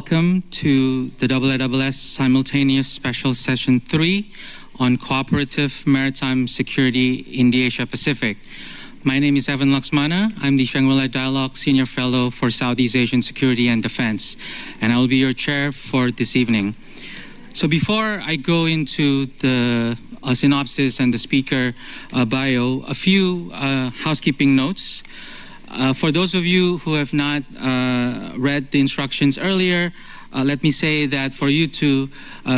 welcome to the IISS Simultaneous Special Session 3 on Cooperative Maritime Security in the Asia-Pacific. My name is Evan Laxmana. I'm the Shangri-La Dialogue Senior Fellow for Southeast Asian Security and Defense, and I will be your chair for this evening. So before I go into the synopsis and the speaker bio, a few housekeeping notes. For those of you who have not read the instructions earlier, let me say that for you to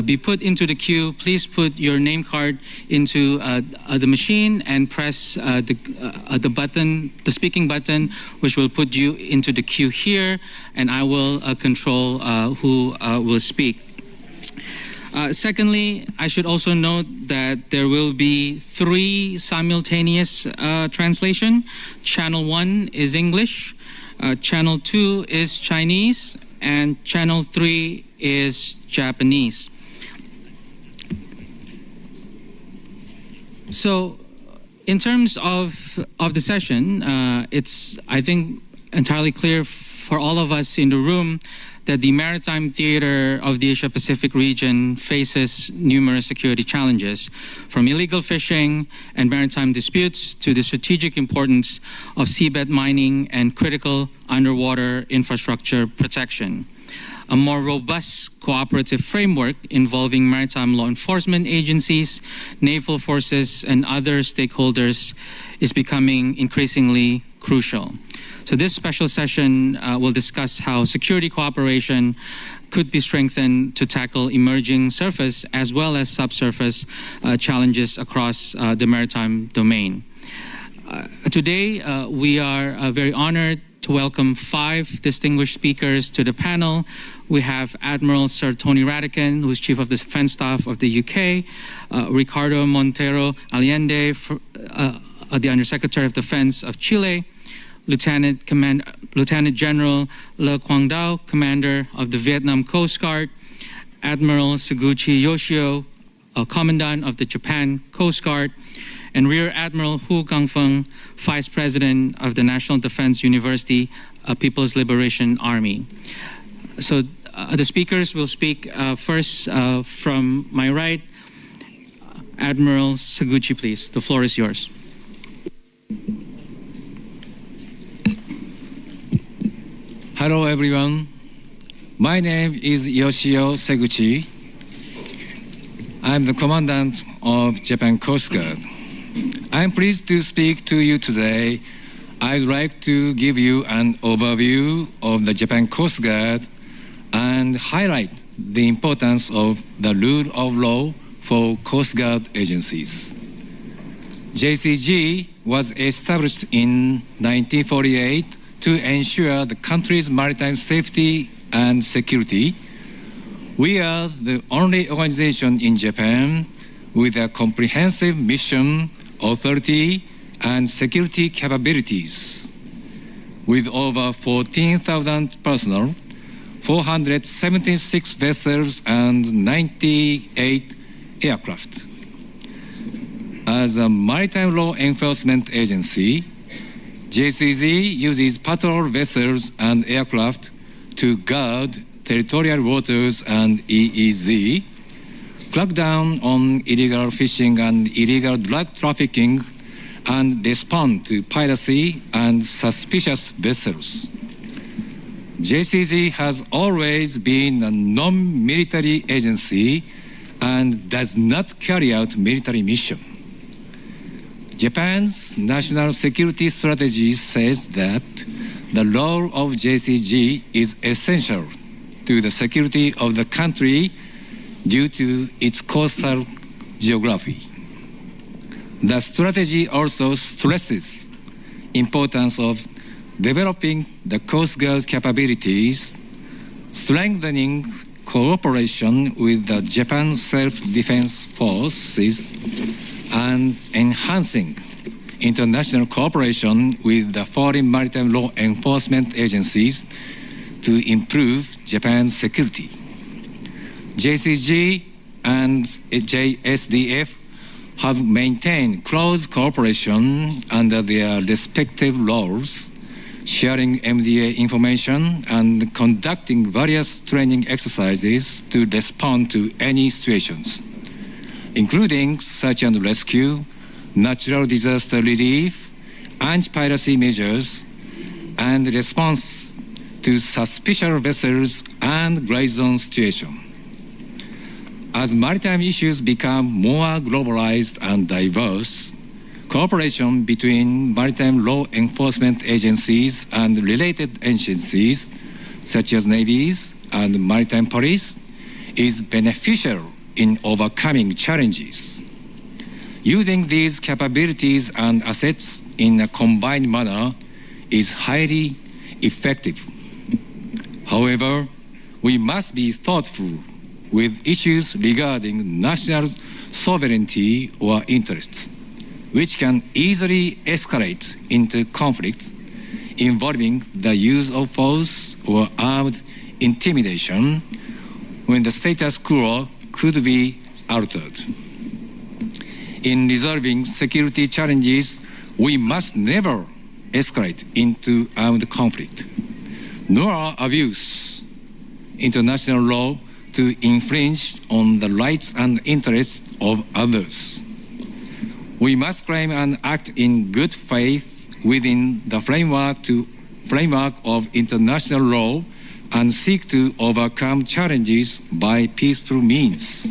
be put into the queue, please put your name card into the machine and press the button, the speaking button, which will put you into the queue here, and I will control who will speak. Secondly, I should also note that there will be 3 simultaneous translation. Channel 1 is English, Channel 2 is Chinese, and Channel 3 is Japanese. So, in terms of the session, it's, I think, entirely clear for all of us in the room that the maritime theater of the Asia-Pacific region faces numerous security challenges, from illegal fishing and maritime disputes to the strategic importance of seabed mining and critical underwater infrastructure protection. A more robust cooperative framework involving maritime law enforcement agencies, naval forces, and other stakeholders is becoming increasingly crucial. So this special session will discuss how security cooperation could be strengthened to tackle emerging surface as well as subsurface challenges across the maritime domain. Today, we are very honored to welcome 5 distinguished speakers to the panel. We have Admiral Sir Tony Ratican, who is Chief of the Defense Staff of the UK, Ricardo Montero Allende, the Undersecretary of Defense of Chile, Lieutenant General Le Quang Dao, Commander of the Vietnam Coast Guard, Admiral Suguchi Yoshio, Commandant of the Japan Coast Guard, and Rear Admiral Hu Gangfeng, Vice President of the National Defense University People's Liberation Army. So the speakers will speak first from my right. Admiral Suguchi, please. The floor is yours. Hello everyone, my name is Yoshio Seguchi. I'm the Commandant of Japan Coast Guard. I'm pleased to speak to you today. I'd like to give you an overview of the Japan Coast Guard and highlight the importance of the rule of law for Coast Guard agencies. JCG was established in 1948 to ensure the country's maritime safety and security. We are the only organization in Japan with a comprehensive mission, authority, and security capabilities. With over 14,000 personnel, 476 vessels, and 98 aircraft. As a maritime law enforcement agency, JCG uses patrol vessels and aircraft to guard territorial waters and EEZ, crack down on illegal fishing and illegal drug trafficking, and respond to piracy and suspicious vessels. JCG has always been a non-military agency and does not carry out military mission. Japan's national security strategy says that the role of JCG is essential to the security of the country due to its coastal geography. The strategy also stresses importance of developing the Coast Guard capabilities, strengthening cooperation with the Japan Self-Defense Forces, and enhancing international cooperation with the foreign maritime law enforcement agencies to improve Japan's security. JCG and JSDF have maintained close cooperation under their respective roles, sharing MDA information, and conducting various training exercises to respond to any situations, including search and rescue, natural disaster relief, anti-piracy measures, and response to suspicious vessels and gray zone situations. As maritime issues become more globalized and diverse, cooperation between maritime law enforcement agencies and related agencies, such as navies and maritime police, is beneficial in overcoming challenges. Using these capabilities and assets in a combined manner is highly effective. However, we must be thoughtful with issues regarding national sovereignty or interests, which can easily escalate into conflicts involving the use of force or armed intimidation when the status quo could be altered. In resolving security challenges, we must never escalate into armed conflict, nor abuse international law to infringe on the rights and interests of others. We must claim and act in good faith within the framework of international law and seek to overcome challenges by peaceful means.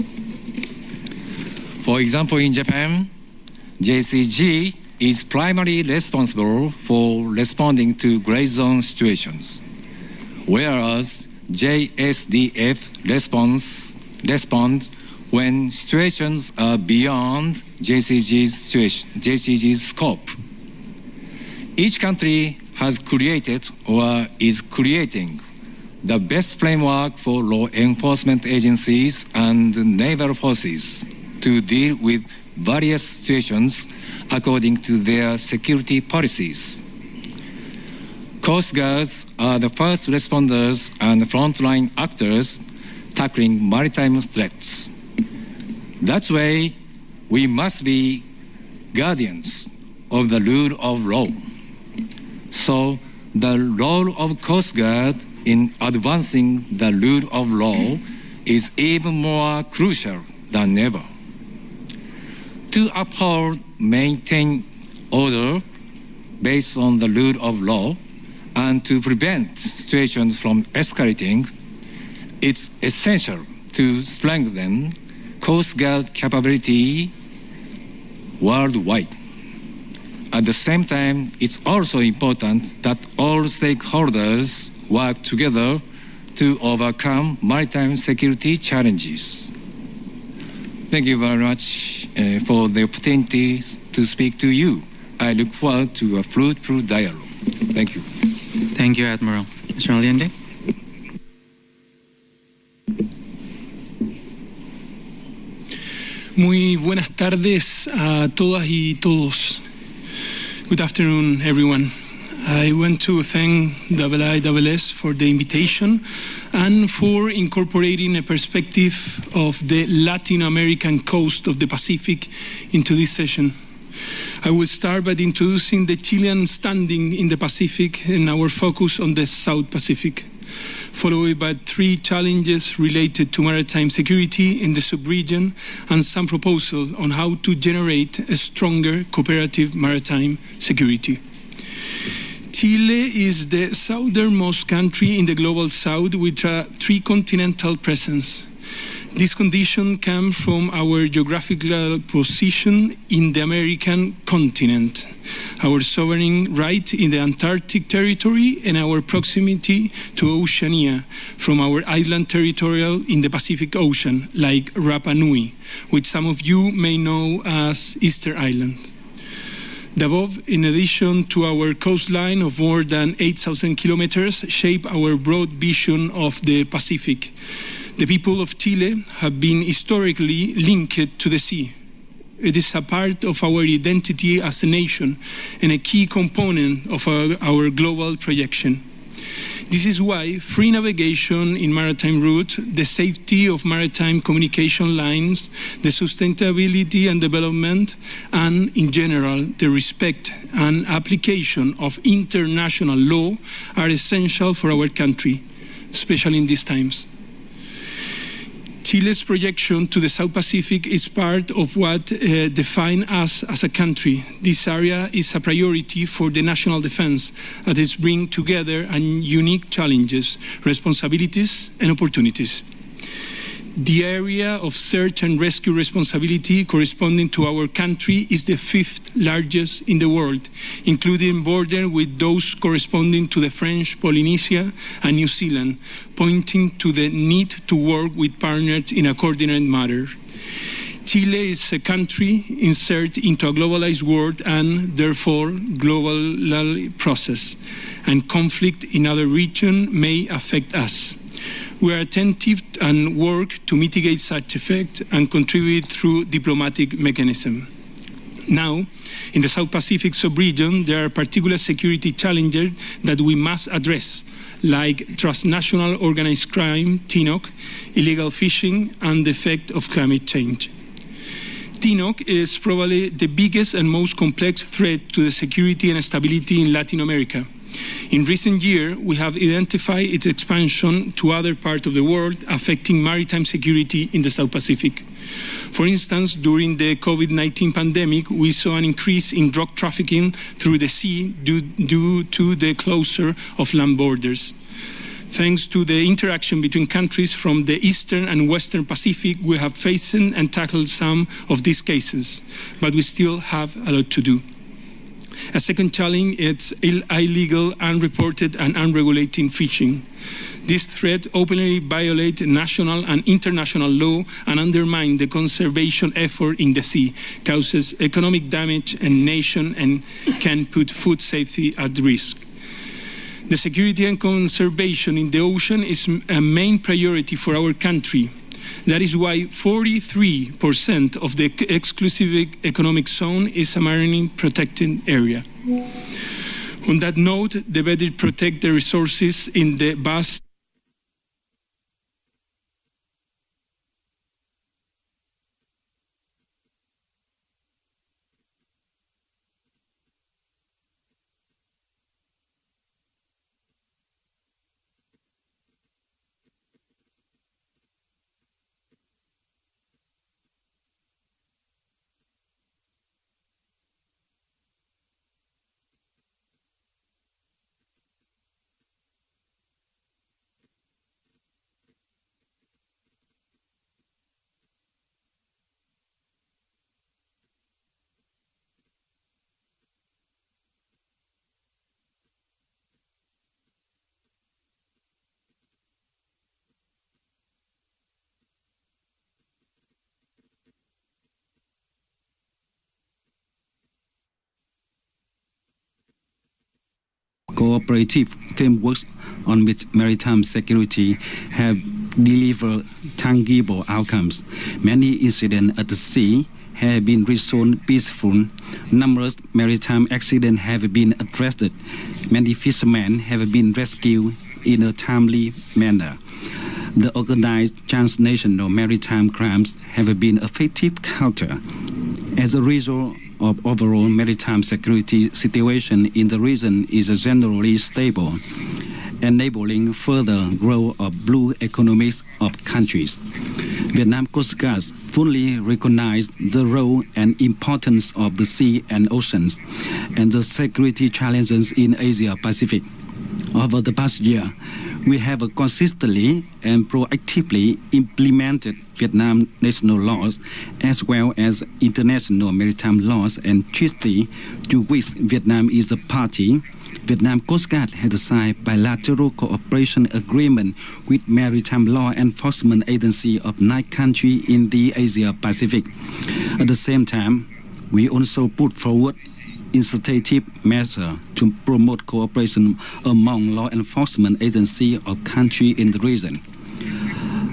For example, in Japan, JCG is primarily responsible for responding to gray zone situations, whereas JSDF responds when situations are beyond JCG's scope. Each country has created or is creating the best framework for law enforcement agencies and naval forces to deal with various situations according to their security policies. Coast Guards are the first responders and frontline actors tackling maritime threats. That's why we must be guardians of the rule of law. So the role of Coast Guard in advancing the rule of law is even more crucial than ever. To uphold, maintain order based on the rule of law, and to prevent situations from escalating, it's essential to strengthen Coast Guard capability worldwide. At the same time, it's also important that all stakeholders work together to overcome maritime security challenges. Thank you very much for the opportunity to speak to you. I look forward to a fruitful dialogue. Thank you. Thank you, Admiral. Mr. Allende? Muy buenas tardes a todas y todos. Good afternoon, everyone. I want to thank IISS for the invitation and for incorporating a perspective of the Latin American coast of the Pacific into this session. I will start by introducing the Chilean standing in the Pacific and our focus on the South Pacific, followed by 3 challenges related to maritime security in the sub-region and some proposals on how to generate a stronger cooperative maritime security. Chile is the southernmost country in the global south with a 3-continental presence. This condition comes from our geographical position in the American continent, our sovereign right in the Antarctic territory, and our proximity to Oceania from our island territorial in the Pacific Ocean, like Rapa Nui, which some of you may know as Easter Island. The above, in addition to our coastline of more than 8,000 kilometers, shape our broad vision of the Pacific. The people of Chile have been historically linked to the sea. It is a part of our identity as a nation and a key component of our global projection. This is why free navigation in maritime routes, the safety of maritime communication lines, the sustainability and development, and in general, the respect and application of international law are essential for our country, especially in these times. Chile's projection to the South Pacific is part of what defines us as a country. This area is a priority for the national defense as it brings together unique challenges, responsibilities, and opportunities. The area of search and rescue responsibility corresponding to our country is the 5th largest in the world, including border with those corresponding to the French Polynesia and New Zealand, pointing to the need to work with partners in a coordinated manner. Chile is a country inserted into a globalized world and therefore global process, and conflict in other regions may affect us. We are attentive and work to mitigate such effects and contribute through diplomatic mechanisms. Now, in the South Pacific sub-region, there are particular security challenges that we must address, like transnational organized crime, TNOC, illegal fishing, and the effect of climate change. TNOC is probably the biggest and most complex threat to the security and stability in Latin America. In recent years, we have identified its expansion to other parts of the world, affecting maritime security in the South Pacific. For instance, during the COVID-19 pandemic, we saw an increase in drug trafficking through the sea due to the closure of land borders. Thanks to the interaction between countries from the Eastern and Western Pacific, we have faced and tackled some of these cases, but we still have a lot to do. A second challenge is illegal, unreported, and unregulated fishing. This threat openly violates national and international law and undermines the conservation effort in the sea, causes economic damage and nation, and can put food safety at risk. The security and conservation in the ocean is a main priority for our country. That is why 43% of the exclusive economic zone is a marine protected area. On that note, the better protect the resources in the vast cooperative frameworks on maritime security have delivered tangible outcomes. Many incidents at the sea have been resolved peaceful. Numerous maritime accidents have been addressed. Many fishermen have been rescued in a timely manner. The organized transnational maritime crimes have been effective counter. As a result of overall maritime security situation in the region is generally stable, enabling further growth of blue economies of countries. Vietnam Coast Guard fully recognizes the role and importance of the sea and oceans and the security challenges in Asia Pacific. Over the past year, we have consistently and proactively implemented Vietnam national laws as well as international maritime laws and treaties to which Vietnam is a party. Vietnam Coast Guard has signed bilateral cooperation agreement with maritime law enforcement agencies of 9 countries in the Asia Pacific. At the same time, we also put forward initiative measures to promote cooperation among law enforcement agencies of countries in the region.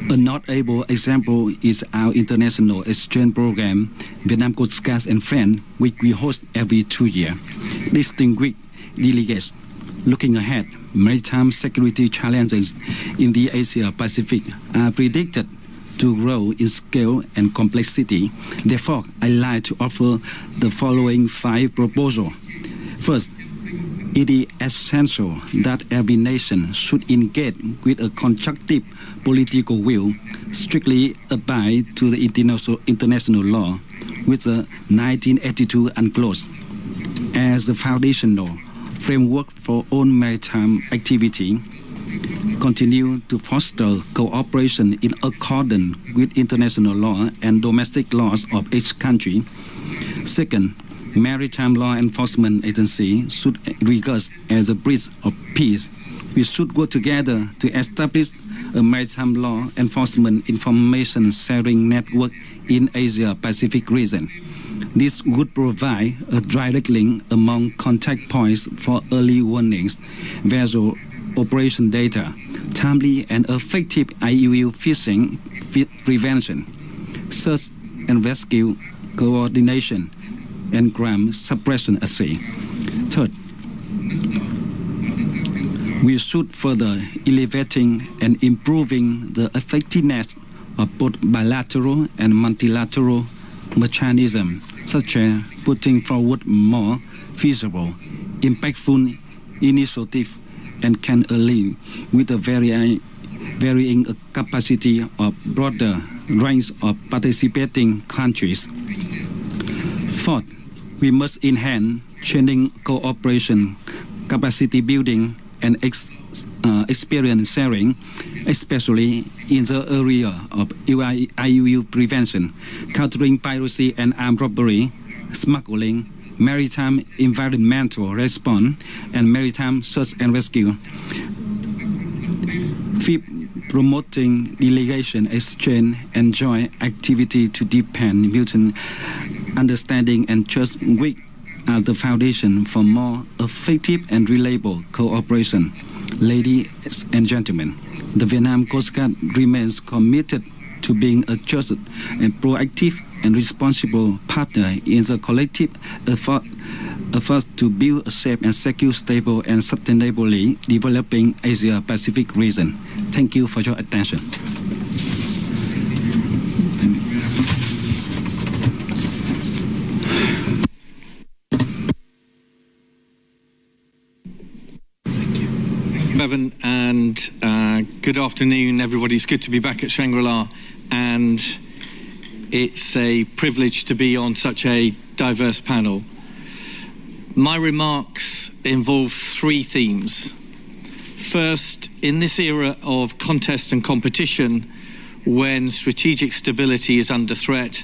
A notable example is our international exchange program, Vietnam Coast Guard and Friends, which we host every 2 years. Distinguished delegates, Looking ahead, maritime security challenges in the Asia-Pacific are predicted to grow in scale and complexity. Therefore, I'd like to offer the following 5 proposals. First, it is essential that every nation should engage with a constructive political will, strictly abide to the international law, with the 1982 UNCLOS as the foundational framework for all maritime activity, continue to foster cooperation in accordance with international law and domestic laws of each country. Second, maritime law enforcement agency should regard as a bridge of peace. We should work together to establish a maritime law enforcement information sharing network in Asia-Pacific region. This would provide a direct link among contact points for early warnings, vessel operation data, timely and effective IUU fishing prevention, search and rescue coordination, and crime suppression assay. Third, we should further elevating and improving the effectiveness of both bilateral and multilateral mechanisms, such as putting forward more feasible, impactful initiatives and can align with the varying capacity of broader range of participating countries. Fourth, we must enhance training cooperation, capacity building, and experience sharing, especially in the area of IUU prevention, countering piracy and armed robbery, smuggling, maritime environmental response, and maritime search and rescue. Fifth, promoting delegation exchange and joint activity to deepen mutual understanding and trust, which are the foundation for more effective and reliable cooperation. Ladies and gentlemen, the Vietnam Coast Guard remains committed to being a trusted and proactive and responsible partner in the collective effort to build a safe and secure, stable and sustainably developing Asia-Pacific region. Thank you for your attention. Bevan, and good afternoon, everybody. It's good to be back at Shangri-La, and it's a privilege to be on such a diverse panel. My remarks involve 3 themes. First, in this era of contest and competition, when strategic stability is under threat,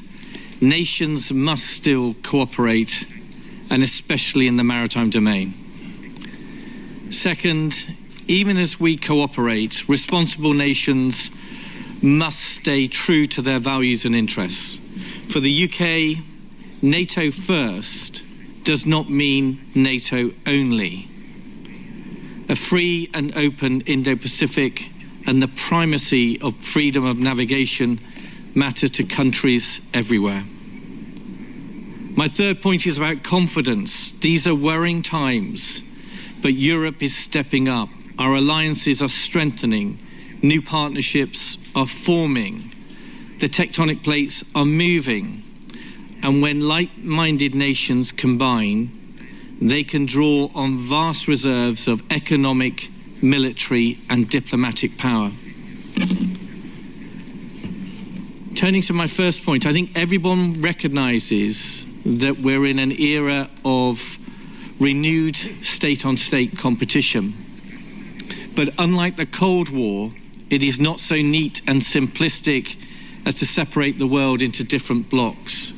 nations must still cooperate, and especially in the maritime domain. Second, even as we cooperate, responsible nations must stay true to their values and interests. For the UK, NATO first does not mean NATO only. A free and open Indo-Pacific and the primacy of freedom of navigation matter to countries everywhere. My third point is about confidence. These are worrying times, but Europe is stepping up. Our alliances are strengthening. New partnerships are forming. The tectonic plates are moving. And when like-minded nations combine, they can draw on vast reserves of economic, military, and diplomatic power. Turning to my first point, I think everyone recognizes that we're in an era of renewed state-on-state competition. But unlike the Cold War, it is not so neat and simplistic as to separate the world into different blocks.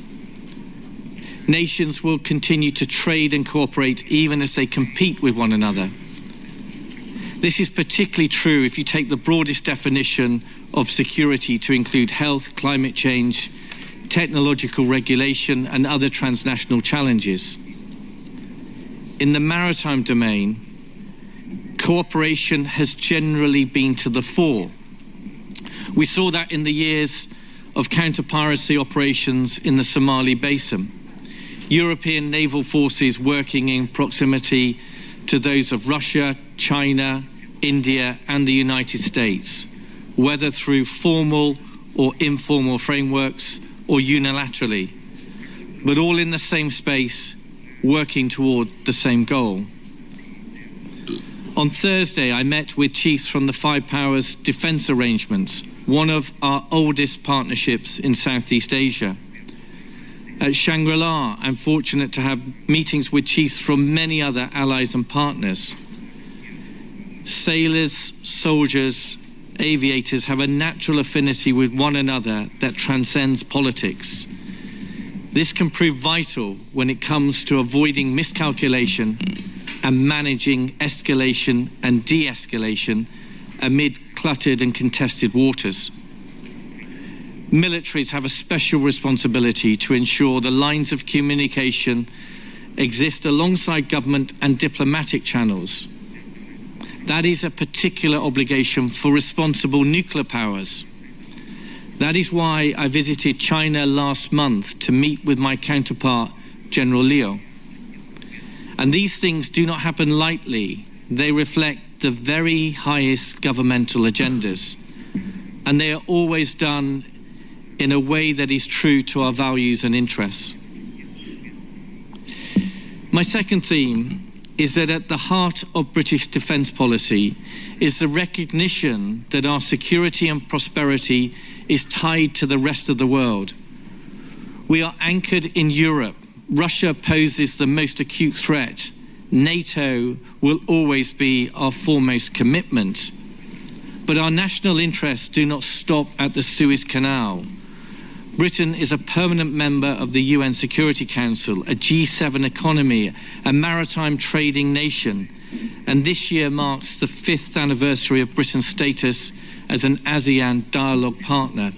Nations will continue to trade and cooperate even as they compete with one another. This is particularly true if you take the broadest definition of security to include health, climate change, technological regulation, and other transnational challenges. In the maritime domain, cooperation has generally been to the fore. We saw that in the years of counter-piracy operations in the Somali Basin. European naval forces working in proximity to those of Russia, China, India, and the United States, whether through formal or informal frameworks or unilaterally, but all in the same space, working toward the same goal. On Thursday, I met with chiefs from the Five Powers Defence Arrangements, one of our oldest partnerships in Southeast Asia. At Shangri-La, I'm fortunate to have meetings with chiefs from many other allies and partners. Sailors, soldiers, aviators have a natural affinity with one another that transcends politics. This can prove vital when it comes to avoiding miscalculation and managing escalation and de-escalation amid cluttered and contested waters. Militaries have a special responsibility to ensure the lines of communication exist alongside government and diplomatic channels. That is a particular obligation for responsible nuclear powers. That is why I visited China last month to meet with my counterpart, General Liu. And these things do not happen lightly. They reflect the very highest governmental agendas. And they are always done in a way that is true to our values and interests. My second theme is that at the heart of British defence policy is the recognition that our security and prosperity is tied to the rest of the world. We are anchored in Europe. Russia poses the most acute threat. NATO will always be our foremost commitment. But our national interests do not stop at the Suez Canal. Britain is a permanent member of the UN Security Council, a G7 economy, a maritime trading nation, and this year marks the 5th anniversary of Britain's status as an ASEAN dialogue partner.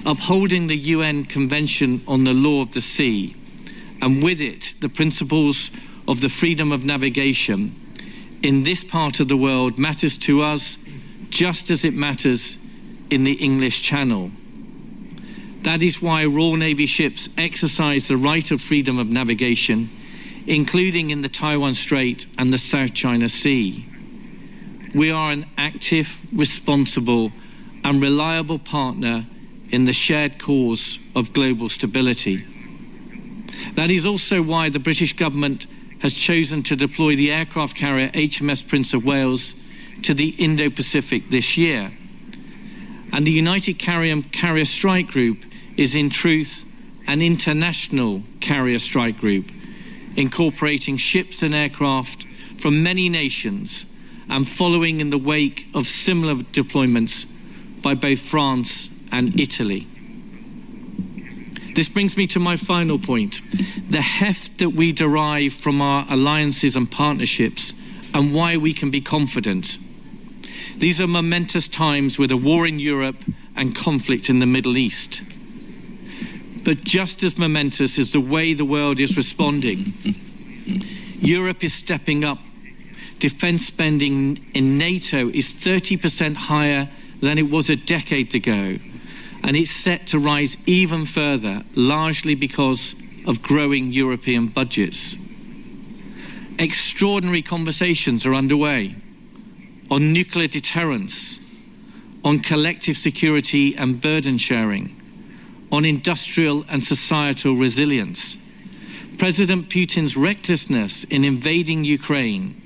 Upholding the UN Convention on the Law of the Sea, and with it the principles of the freedom of navigation in this part of the world matters to us just as it matters in the English Channel. That is why Royal Navy ships exercise the right of freedom of navigation, including in the Taiwan Strait and the South China Sea. We are an active, responsible, and reliable partner in the shared cause of global stability. That is also why the British government has chosen to deploy the aircraft carrier HMS Prince of Wales to the Indo-Pacific this year. And the United Carrier Strike Group is in truth an international carrier strike group, incorporating ships and aircraft from many nations and following in the wake of similar deployments by both France and Italy. This brings me to my final point, the heft that we derive from our alliances and partnerships and why we can be confident. These are momentous times with a war in Europe and conflict in the Middle East. But just as momentous is the way the world is responding. Europe is stepping up. Defence spending in NATO is 30% higher than it was a decade ago, and it's set to rise even further, largely because of growing European budgets. Extraordinary conversations are underway on nuclear deterrence, on collective security and burden sharing, on industrial and societal resilience. President Putin's recklessness in invading Ukraine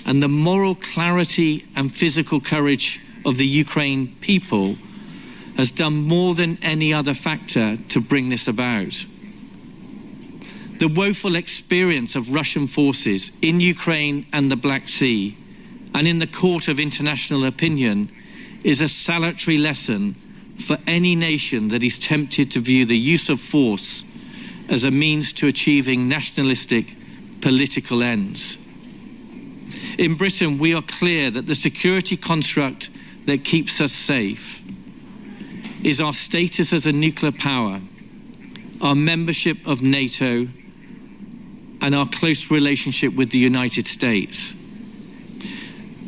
and the moral clarity and physical courage of the Ukraine people has done more than any other factor to bring this about. The woeful experience of Russian forces in Ukraine and the Black Sea and in the court of international opinion is a salutary lesson for any nation that is tempted to view the use of force as a means to achieving nationalistic political ends. In Britain, we are clear that the security construct that keeps us safe is our status as a nuclear power, our membership of NATO, and our close relationship with the United States.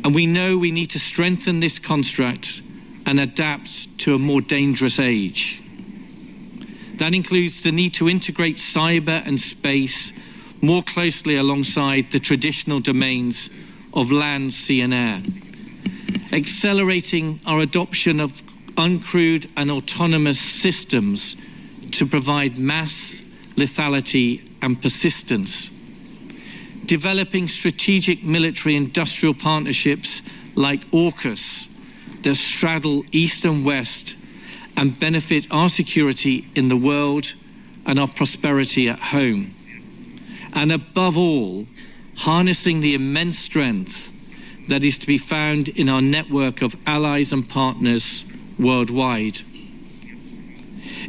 And we know we need to strengthen this construct and adapt to a more dangerous age. That includes the need to integrate cyber and space more closely alongside the traditional domains of land, sea and air, accelerating our adoption of uncrewed and autonomous systems to provide mass, lethality and persistence, developing strategic military-industrial partnerships like AUKUS that straddle East and West and benefit our security in the world and our prosperity at home. And above all, harnessing the immense strength that is to be found in our network of allies and partners worldwide.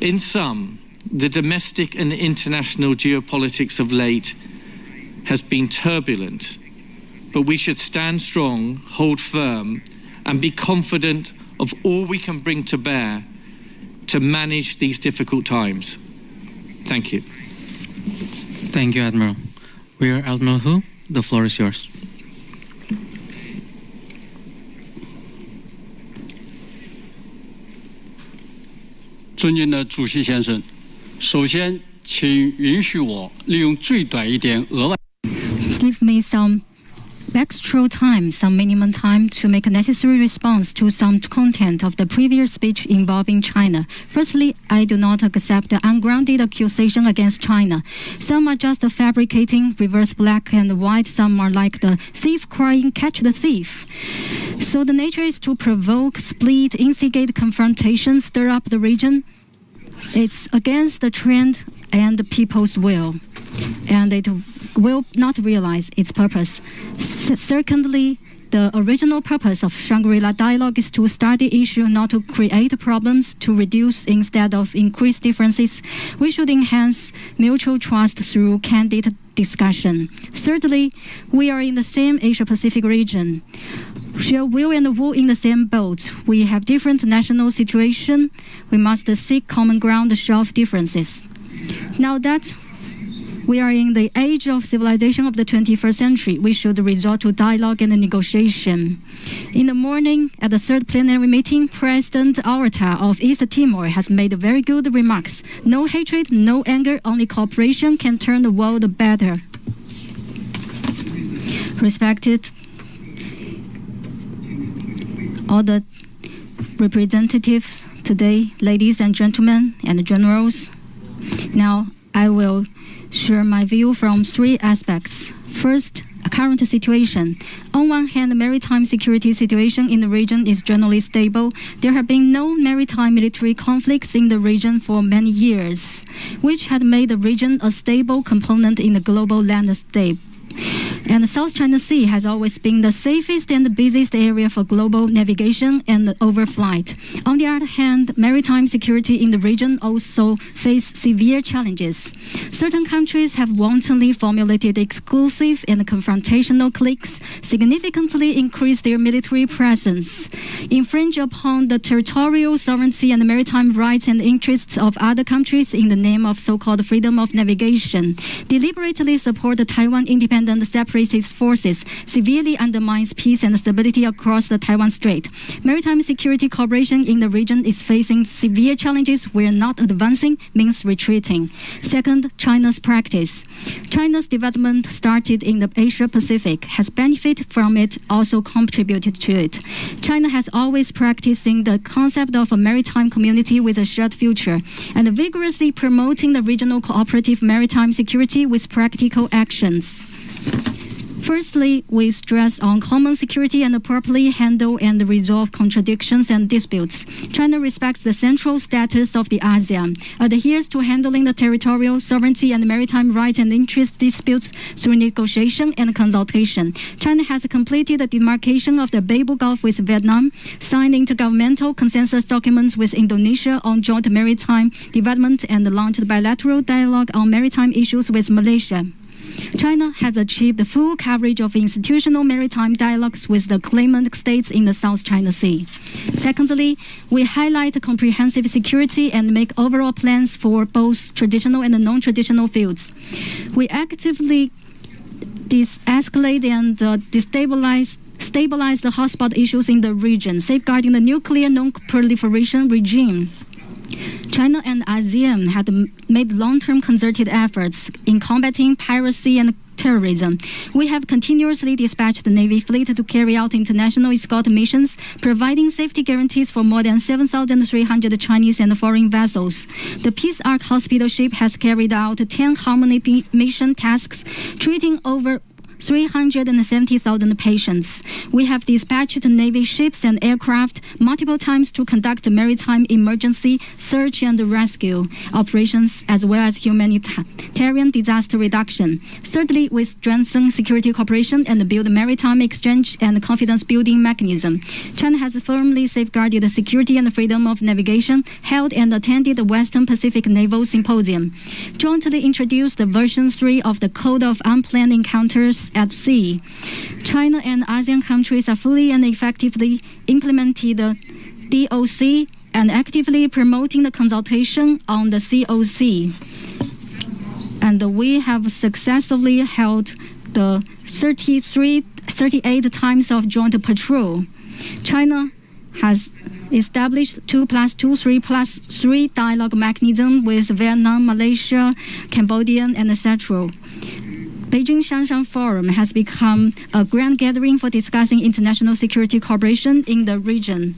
In sum, the domestic and international geopolitics of late has been turbulent, but we should stand strong, hold firm, and be confident of all we can bring to bear to manage these difficult times. Thank you. Thank you, Admiral. Rear Admiral Hu, the floor is yours. 尊敬的主席先生，首先，请允许我利用最短一点额外。Give me some extra time, some minimum time to make a necessary response to some content of the previous speech involving China. Firstly, I do not accept the ungrounded accusation against China. Some are just fabricating, reverse black and white. Some are like the thief crying, catch the thief. So the nature is to provoke, split, instigate confrontation, stir up the region. It's against the trend and the people's will, and it will not realize its purpose. Secondly, the original purpose of香格里拉dialogue is to study issue, not to create problems, to reduce instead of increase differences. We should enhance mutual trust through candid discussion. Thirdly, we are in the same Asia-Pacific region. Share will and wool in the same boat. We have different national situation. We must seek common ground to shelve differences. Now that we are in the age of civilization of the 21st century, we should resort to dialogue and negotiation. In the morning, at the third plenary meeting, President Orta of East Timor has made very good remarks. No hatred, no anger, only cooperation can turn the world better. Respected all the representatives today, ladies and gentlemen and generals. Now, I will share my view from three aspects. First, a current situation. On one hand, the maritime security situation in the region is generally stable. There have been no maritime military conflicts in the region for many years, which had made the region a stable component in the global landscape. And the South China Sea has always been the safest and the busiest area for global navigation and overflight. On the other hand, maritime security in the region also face severe challenges. Certain countries have wantonly formulated exclusive and confrontational cliques, significantly increased their military presence, infringe upon the territorial sovereignty and maritime rights and interests of other countries in the name of so-called freedom of navigation, deliberately support the Taiwan independent separatist forces, severely undermines peace and stability across the Taiwan Strait. Maritime security cooperation in the region is facing severe challenges where not advancing means retreating. Second, China's practice. China's development started in the Asia-Pacific, has benefited from it, also contributed to it. China has always practicing the concept of a maritime community with a shared future and vigorously promoting the regional cooperative maritime security with practical actions. Firstly, we stress on common security and properly handle and resolve contradictions and disputes. China respects the central status of the ASEAN, adheres to handling the territorial sovereignty and maritime rights and interest disputes through negotiation and consultation. China has completed the demarcation of the Babel Gulf with Vietnam, signed intergovernmental consensus documents with Indonesia on joint maritime development, and launched bilateral dialogue on maritime issues with Malaysia. China has achieved full coverage of institutional maritime dialogues with the claimant states in the South China Sea. Secondly, we highlight comprehensive security and make overall plans for both traditional and non-traditional fields. We actively de-escalate and stabilize the hotspot issues in the region, safeguarding the nuclear non-proliferation regime. China and ASEAN had made long-term concerted efforts in combating piracy and terrorism. We have continuously dispatched the Navy fleet to carry out international escort missions, providing safety guarantees for more than 7,300 Chinese and foreign vessels. The Peace Ark Hospital ship has carried out 10 harmony mission tasks, treating over 370,000 patients. We have dispatched Navy ships and aircraft multiple times to conduct maritime emergency search and rescue operations, as well as humanitarian disaster reduction. Thirdly, we strengthen security cooperation and build maritime exchange and confidence-building mechanism. China has firmly safeguarded the security and freedom of navigation, held and attended the Western Pacific Naval Symposium, jointly introduced the version 3 of the Code of Unplanned Encounters at Sea. China and ASEAN countries are fully and effectively implementing the DOC and actively promoting the consultation on the COC. And we have successfully held the 38 times of joint patrol. China has established 2+2, 3+3 dialogue mechanism with Vietnam, Malaysia, Cambodia, and etc. Beijing Shanshan Forum has become a grand gathering for discussing international security cooperation in the region.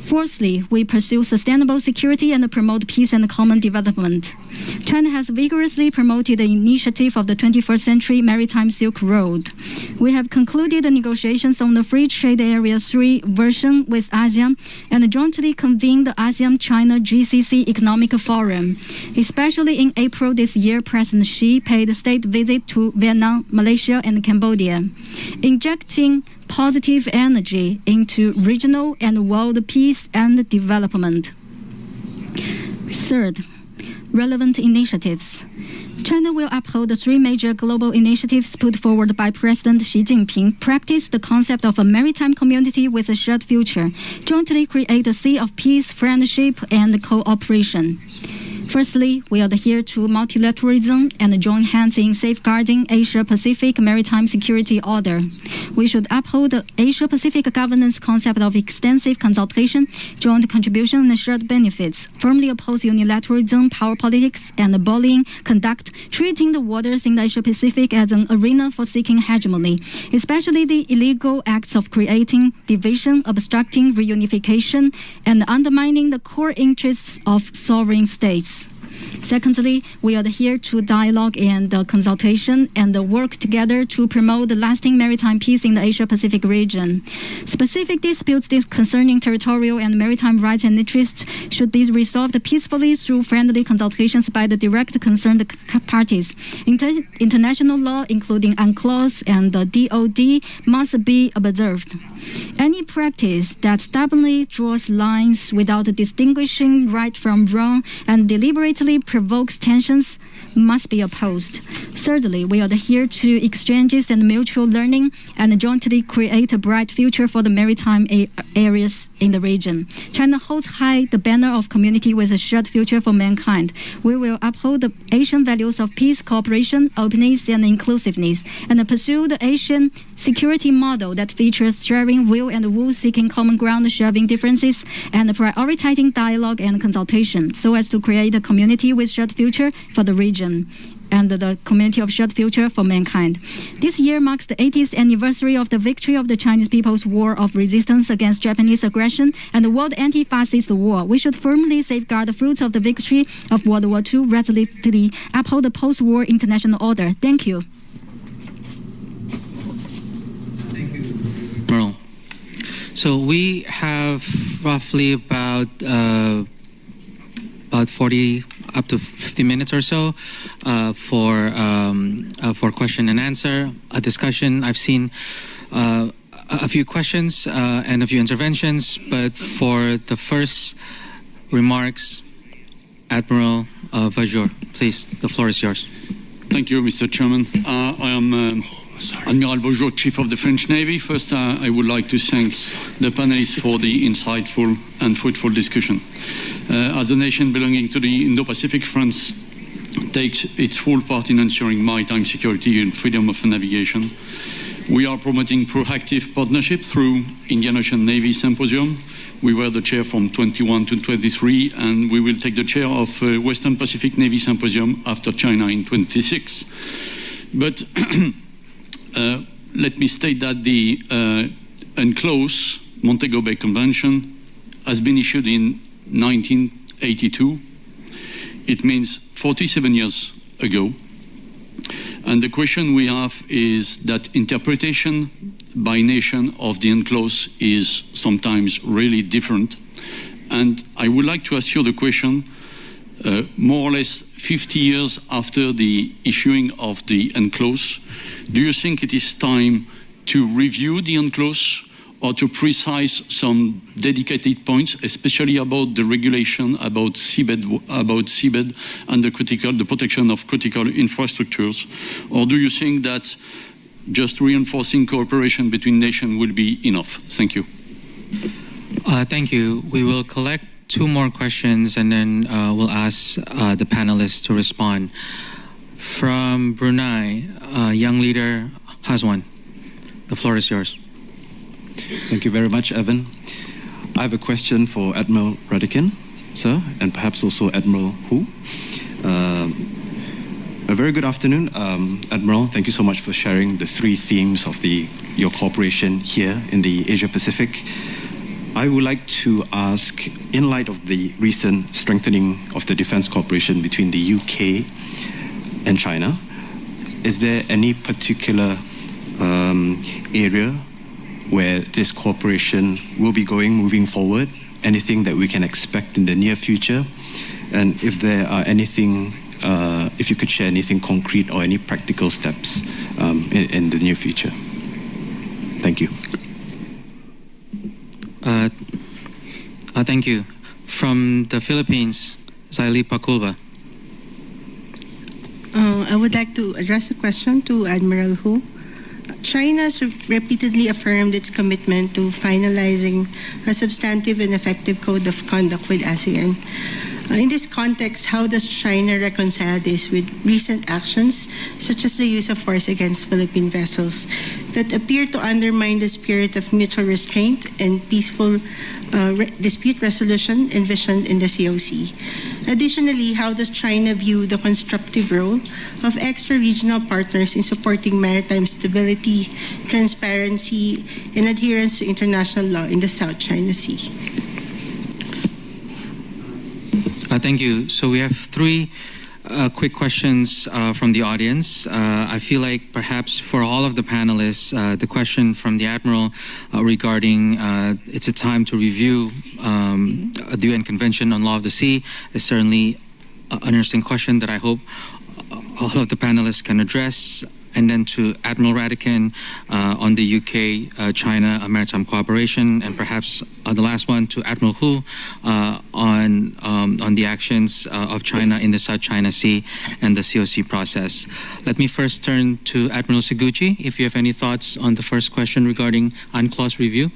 Fourthly, we pursue sustainable security and promote peace and common development. China has vigorously promoted the initiative of the 21st Century Maritime Silk Road. We have concluded the negotiations on the Free Trade Area 3 version with ASEAN and jointly convened the ASEAN-China GCC Economic Forum. Especially in April this year, President Xi paid a state visit to Vietnam, Malaysia, and Cambodia, injecting positive energy into regional and world peace and development. Third, relevant initiatives. China will uphold the 3 major global initiatives put forward by President Xi Jinping, practice the concept of a maritime community with a shared future, jointly create a sea of peace, friendship, and cooperation. Firstly, we adhere to multilateralism and join hands in safeguarding Asia-Pacific maritime security order. We should uphold the Asia-Pacific governance concept of extensive consultation, joint contribution, and shared benefits, firmly oppose unilateralism, power politics, and bullying conduct, treating the waters in the Asia-Pacific as an arena for seeking hegemony, especially the illegal acts of creating division, obstructing reunification, and undermining the core interests of sovereign states. Secondly, we adhere to dialogue and consultation and work together to promote the lasting maritime peace in the Asia-Pacific region. Specific disputes concerning territorial and maritime rights and interests should be resolved peacefully through friendly consultations by the direct concerned parties. International law, including UNCLOS and the DOD, must be observed. Any practice that stubbornly draws lines without distinguishing right from wrong and deliberately provokes tensions must be opposed. Thirdly, we adhere to exchanges and mutual learning and jointly create a bright future for the maritime areas in the region. China holds high the banner of community with a shared future for mankind. We will uphold the Asian values of peace, cooperation, openness, and inclusiveness, and pursue the Asian security model that features sharing will and will, seeking common ground, shelving differences, and prioritizing dialogue and consultation, so as to create a community with shared future for the region and the community of shared future for mankind. This year marks the 80th anniversary of the victory of the Chinese People's War of Resistance against Japanese aggression and the World Anti-Fascist War. We should firmly safeguard the fruits of the victory of World War II, resolutely uphold the post-war international order. Thank you. Merle. So we have roughly about 40 up to 50 minutes or so for question and answer, a discussion. I've seen a few questions and a few interventions, but for the first remarks, Admiral Vajour, please, the floor is yours. Thank you, Mr. Chairman. I am Admiral Vajour, Chief of the French Navy. First, I would like to thank the panelists for the insightful and fruitful discussion. As a nation belonging to the Indo-Pacific, France takes its full part in ensuring maritime security and freedom of navigation. We are promoting proactive partnership through Indian Ocean Navy Symposium. We were the chair from 21 to 23, and we will take the chair of Western Pacific Navy Symposium after China in 26. But let me state that the UNCLOS Montego Bay Convention has been issued in 1982. It means 47 years ago. And the question we have is that interpretation by nation of the UNCLOS is sometimes really different. And I would like to ask you the question, more or less 50 years after the issuing of the UNCLOS, do you think it is time to review the UNCLOS or to precise some dedicated points, especially about the regulation about seabed and the protection of critical infrastructures? Or do you think that just reinforcing cooperation between nations will be enough? Thank you. Thank you. We will collect 2 more questions and then we'll ask the panelists to respond. From Brunei, young leader Hazwan, the floor is yours. Thank you very much, Evan. I have a question for Admiral Radikin, sir, and perhaps also Admiral Hu. A very good afternoon, Admiral. Thank you so much for sharing the 3 themes of your cooperation here in the Asia-Pacific. I would like to ask, in light of the recent strengthening of the defense cooperation between the UK and China, is there any particular area where this cooperation will be moving forward? Anything that we can expect in the near future? And if there are anything, if you could share anything concrete or any practical steps in the near future. Thank you. Thank you. From the Philippines, Zaili Pakulba. I would like to address a question to Admiral Hu. China has repeatedly affirmed its commitment to finalizing a substantive and effective code of conduct with ASEAN. In this context, how does China reconcile this with recent actions, such as the use of force against Philippine vessels, that appear to undermine the spirit of mutual restraint and peaceful dispute resolution envisioned in the COC? Additionally, how does China view the constructive role of extra-regional partners in supporting maritime stability, transparency, and adherence to international law in the South China Sea? Thank you. So we have 3 quick questions from the audience. I feel like perhaps for all of the panelists, the question from the Admiral regarding it's a time to review the UN Convention on Law of the Sea is certainly an interesting question that I hope all of the panelists can address. And then to Admiral Radikin on the UK-China maritime cooperation, and perhaps the last one to Admiral Hu on the actions of China in the South China Sea and the COC process. Let me first turn to Admiral Seguchi, if you have any thoughts on the first question regarding UNCLOS review.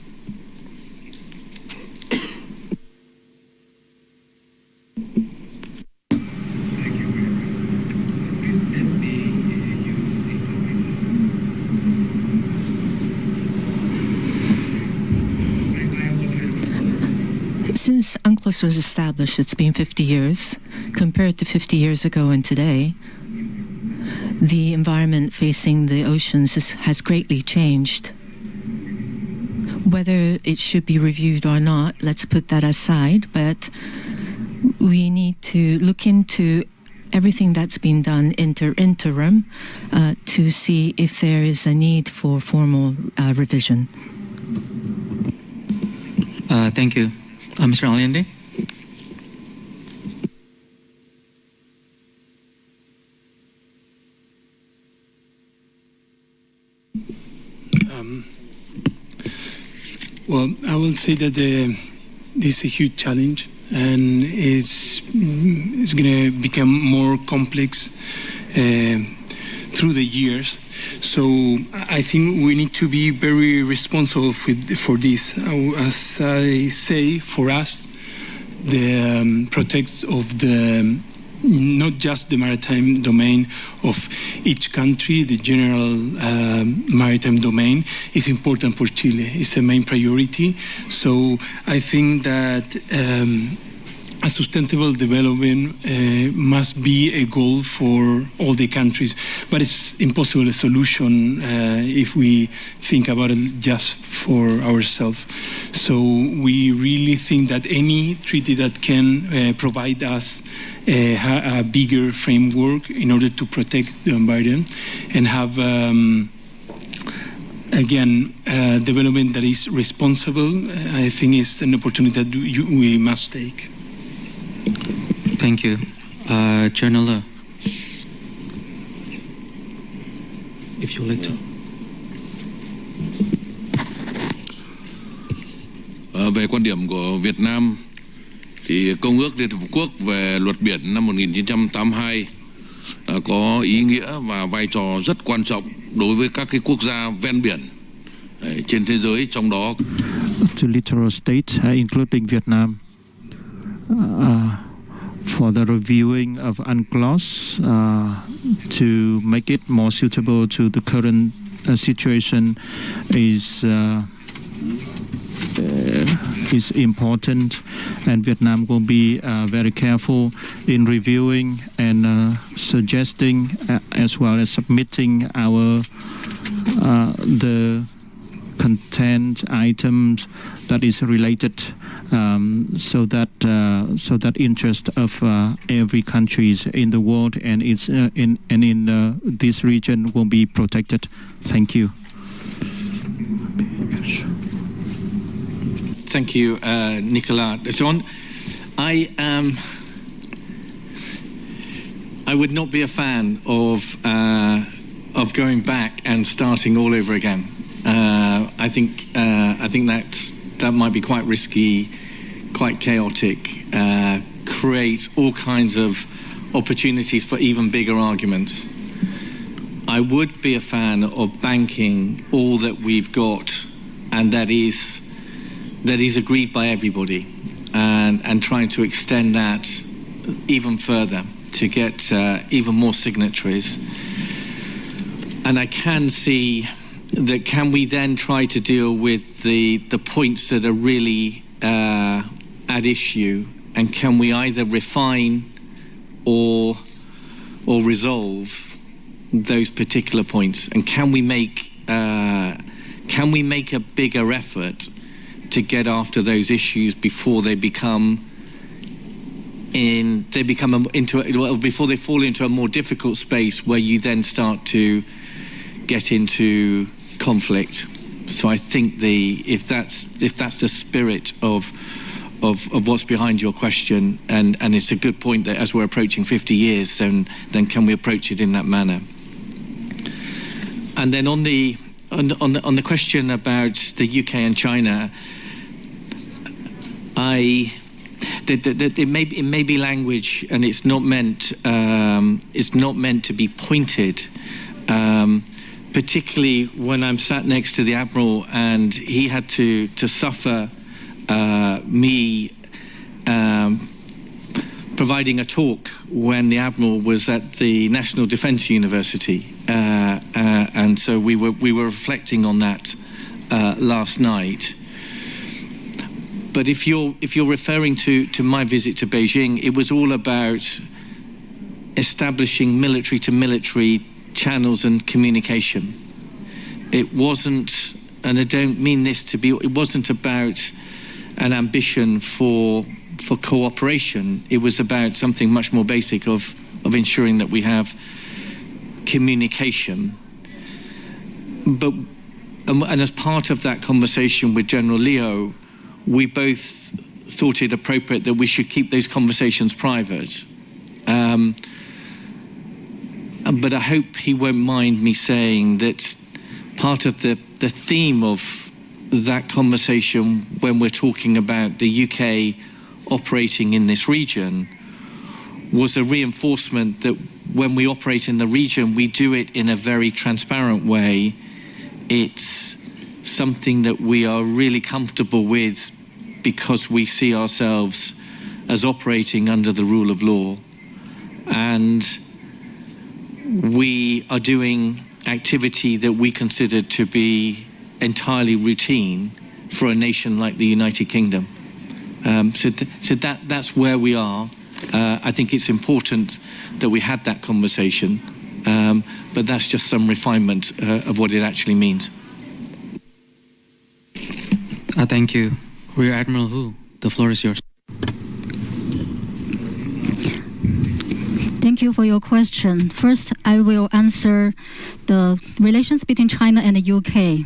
Since UNCLOS was established, it's been 50 years. Compared to 50 years ago and today, the environment facing the oceans has greatly changed. Whether it should be reviewed or not, let's put that aside, but we need to look into everything that's been done interim to see if there is a need for formal revision. Thank you. Mr. Allende? Well, I will say that this is a huge challenge, and it's going to become more complex through the years. So I think we need to be very responsible for this. As I say, for us, the protection of the not just the maritime domain of each country, the general maritime domain is important for Chile. It's the main priority. So I think that a sustainable development must be a goal for all the countries, but it's impossible a solution if we think about it just for ourselves. So we really think that any treaty that can provide us a bigger framework in order to protect the environment and have again, development that is responsible, I think is an opportunity that we must take. Thank you. Chairman Le, if you would like to. Về quan điểm của Việt Nam, thì Công ước Liên Hợp Quốc về luật biển năm 1982 có ý nghĩa và vai trò rất quan trọng đối với các cái quốc gia ven biển trên thế giới, trong đó to littoral states, including Vietnam, for the reviewing of UNCLOS to make it more suitable to the current situation is important, and Vietnam will be very careful in reviewing and suggesting as well as submitting our the content items that is related, so that interest of every countries in the world and it's in this region will be protected. Thank you. Thank you, Nicolas. So I would not be a fan of going back and starting all over again. I think that might be quite risky, quite chaotic, create all kinds of opportunities for even bigger arguments. I would be a fan of banking all that we've got, and that is agreed by everybody, and trying to extend that even further to get even more signatories. And I can see that, can we then try to deal with the points that are really at issue, and can we either refine or resolve those particular points, and can we make a bigger effort to get after those issues before they before they fall into a more difficult space where you then start to get into conflict. So I think if that's the spirit of what's behind your question, and it's a good point that as we're approaching 50 years, then can we approach it in that manner? And then on the question about the UK and China, it may be language, and it's not meant to be pointed. Particularly when I'm sat next to the Admiral and he had to suffer me providing a talk when the Admiral was at the National Defence University, and so we were reflecting on that last night. But if you're referring to my visit to Beijing, it was all about establishing military-to-military channels and communication. It wasn't, and I don't mean this to be, it wasn't about an ambition for cooperation. It was about something much more basic of ensuring that we have communication. And as part of that conversation with General Leo, we both thought it appropriate that we should keep those conversations private. But I hope he won't mind me saying that part of the theme of that conversation when we're talking about the UK operating in this region was a reinforcement that when we operate in the region, we do it in a very transparent way. It's something that we are really comfortable with because we see ourselves as operating under the rule of law. and we are doing activity that we consider to be entirely routine for a nation like the United Kingdom. So that's where we are. I think it's important that we had that conversation, but that's just some refinement of what it actually means. Thank you. Rear Admiral Hu, the floor is yours. Thank you for your question. First, I will answer the relations between China and the UK.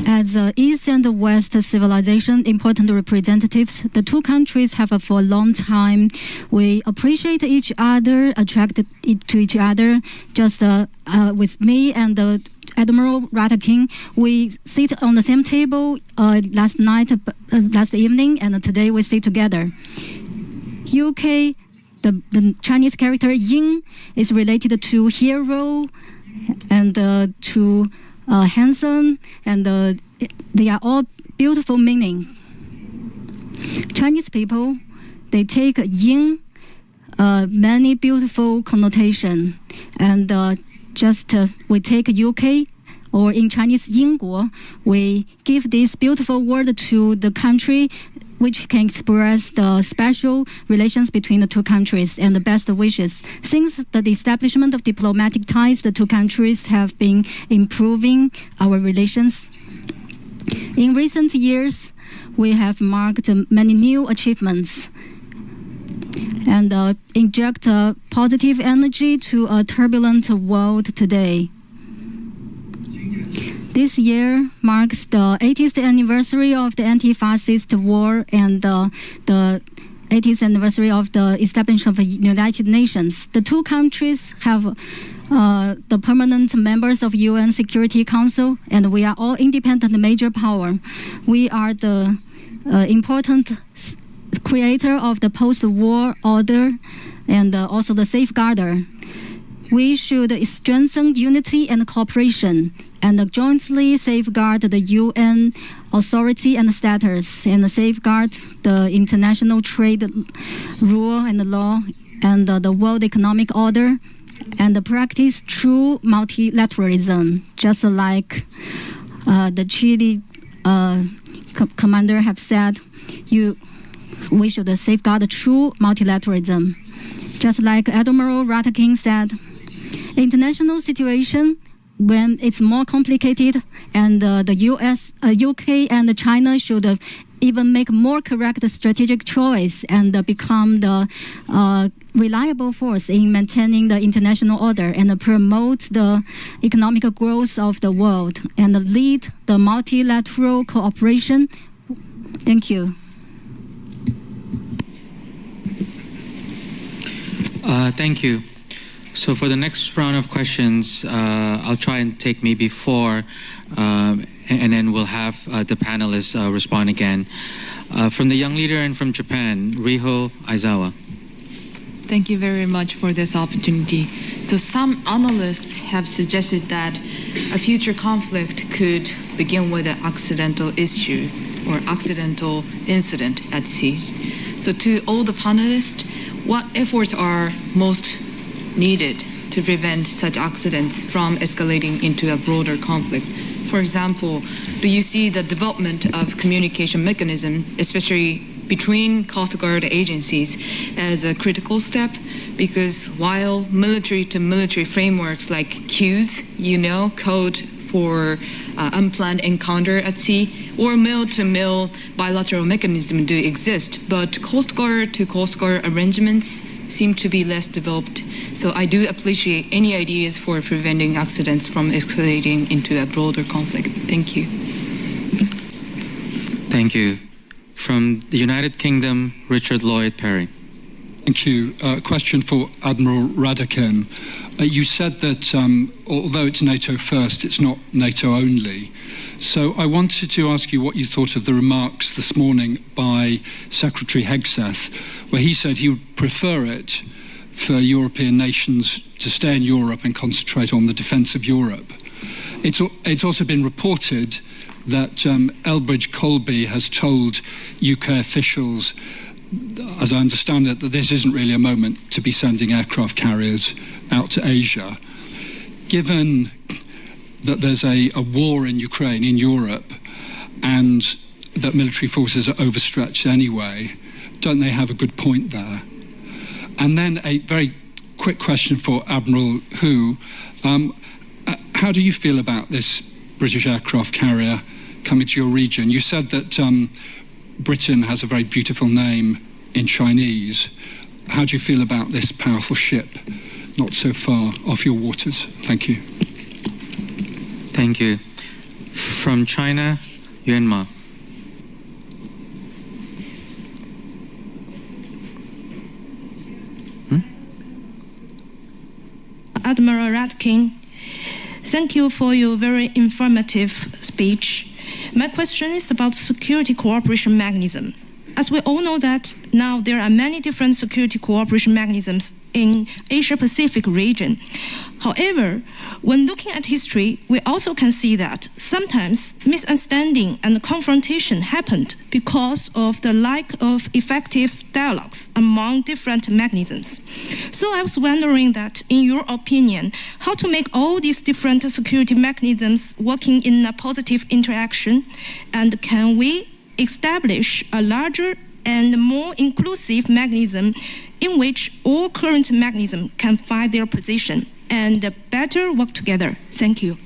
As the East and the West civilization important representatives, the two countries have for a long time, we appreciate each other, attracted to each other. Just with me and the Admiral Ratakin, we sit on the same table last evening, and today we sit together. UK, the Chinese character Yin is related to hero and to handsome, and they are all beautiful meaning. Chinese people, they take Yin many beautiful connotation, and we take UK, or in Chinese 英国, we give this beautiful word to the country, which can express the special relations between the two countries and the best wishes. Since the establishment of diplomatic ties, the two countries have been improving our relations. In recent years, we have marked many new achievements and inject positive energy to a turbulent world today. This year marks the 80th anniversary of the anti-fascist war and the 80th anniversary of the establishment of the United Nations. The two countries have the permanent members of UN Security Council, and we are all independent major power. We are the important creator of the post-war order and also the safeguarder. We should strengthen unity and cooperation and jointly safeguard the UN authority and status, and safeguard the international trade rule and law and the world economic order, and practice true multilateralism, just like the Chile commander have said, we should safeguard true multilateralism. Just like Admiral Ratakin said, international situation, when it's more complicated, and the UK and China should even make more correct strategic choice and become the reliable force in maintaining the international order and promote the economic growth of the world and lead the multilateral cooperation. Thank you. Thank you. So for the next round of questions, I'll try and take maybe 4, and then we'll have the panelists respond again. From the young leader and from Japan, Riho Aizawa. Thank you very much for this opportunity. So some analysts have suggested that a future conflict could begin with an accidental issue or accidental incident at sea. So to all the panelists, what efforts are most needed to prevent such accidents from escalating into a broader conflict? For example, do you see the development of communication mechanism, especially between Coast Guard agencies, as a critical step? Because while military-to-military frameworks like CUES, code for unplanned encounter at sea, or mil-to-mil bilateral mechanism do exist, but Coast Guard to Coast Guard arrangements seem to be less developed. So I do appreciate any ideas for preventing accidents from escalating into a broader conflict. Thank you. Thank you. From the United Kingdom, Richard Lloyd Perry. Thank you. Question for Admiral Ratakin. You said that although it's NATO first, it's not NATO only. So I wanted to ask you what you thought of the remarks this morning by Secretary Hegseth, where he said he would prefer it for European nations to stay in Europe and concentrate on the defence of Europe. It's also been reported that Elbridge Colby has told UK officials as I understand it, that this isn't really a moment to be sending aircraft carriers out to Asia. Given that there's a war in Ukraine, in Europe, and that military forces are overstretched anyway, don't they have a good point there? And then a very quick question for Admiral Hu. How do you feel about this British aircraft carrier coming to your region? You said that Britain has a very beautiful name in Chinese. How do you feel about this powerful ship not so far off your waters? Thank you. Thank you. From China, Yuan Ma. Admiral Radkin, thank you for your very informative speech. My question is about security cooperation mechanism. As we all know that now there are many different security cooperation mechanisms in Asia-Pacific region. However, when looking at history, we also can see that sometimes misunderstanding and confrontation happened because of the lack of effective dialogues among different mechanisms. So I was wondering that, in your opinion, how to make all these different security mechanisms working in a positive interaction, and can we establish a larger and more inclusive mechanism in which all current mechanisms can find their position and better work together? Thank you.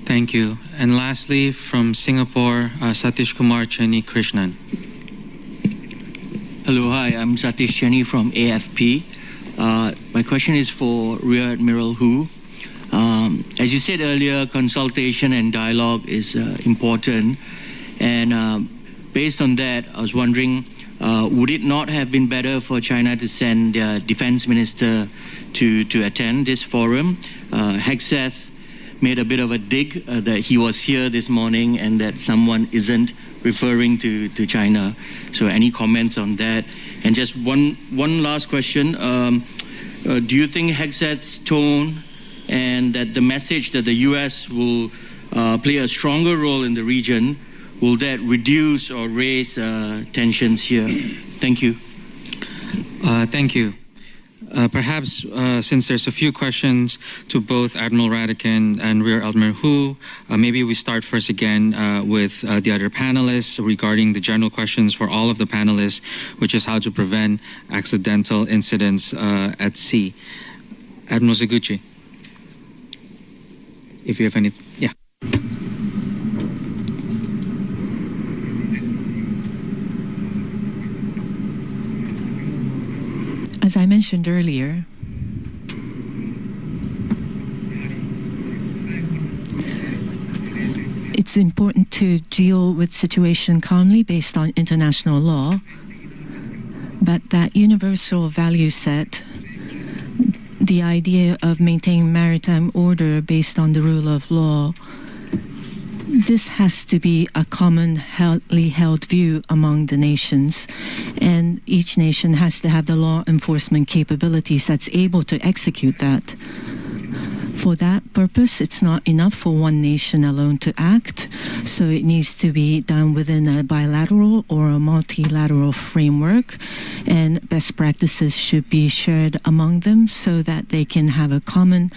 Thank you. And lastly, from Singapore, Satish Kumar Cheni Krishnan. Hello, hi, I'm Satish Cheni from AFP. My question is for Rear Admiral Hu. As you said earlier, consultation and dialogue is important. And based on that, I was wondering, would it not have been better for China to send their defense minister to attend this forum? Hegseth made a bit of a dig that he was here this morning and that someone isn't, referring to China. So any comments on that? And just one last question. Do you think Hegseth's tone and that the message that the U.S. will play a stronger role in the region, will that reduce or raise tensions here? Thank you. Thank you. Perhaps since there's a few questions to both Admiral Radakin and Rear Admiral Hu, maybe we start first again with the other panelists regarding the general questions for all of the panelists, which is how to prevent accidental incidents at sea. Admiral Seguchi, if you have any, yeah. As I mentioned earlier, it's important to deal with situation calmly based on international law, but that universal value set, the idea of maintaining maritime order based on the rule of law, this has to be a commonly held view among the nations, and each nation has to have the law enforcement capabilities that's able to execute that. For that purpose, it's not enough for one nation alone to act, so it needs to be done within a bilateral or a multilateral framework, and best practices should be shared among them so that they can have a common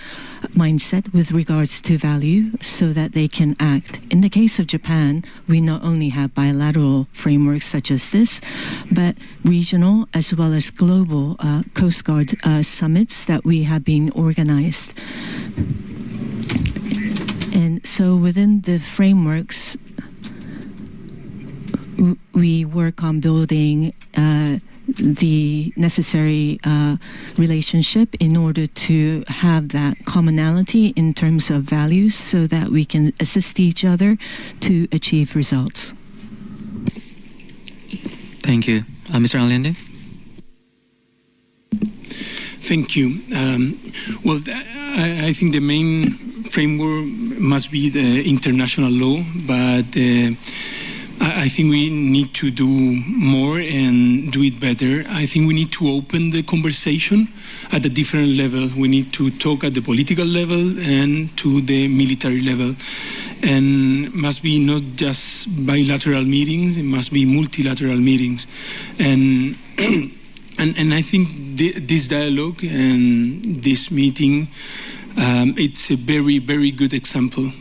mindset with regards to value so that they can act. In the case of Japan, we not only have bilateral frameworks such as this, but regional as well as global Coast Guard summits that we have been organized. And so within the frameworks, we work on building the necessary relationship in order to have that commonality in terms of values so that we can assist each other to achieve results. Thank you. Mr. Allende? Thank you. Well, I think the main framework must be the international law, but I think we need to do more and do it better. I think we need to open the conversation at a different level. We need to talk at the political level and to the military level. and must be not just bilateral meetings, it must be multilateral meetings. And and I think this dialogue and this meeting, it's a very, very good example.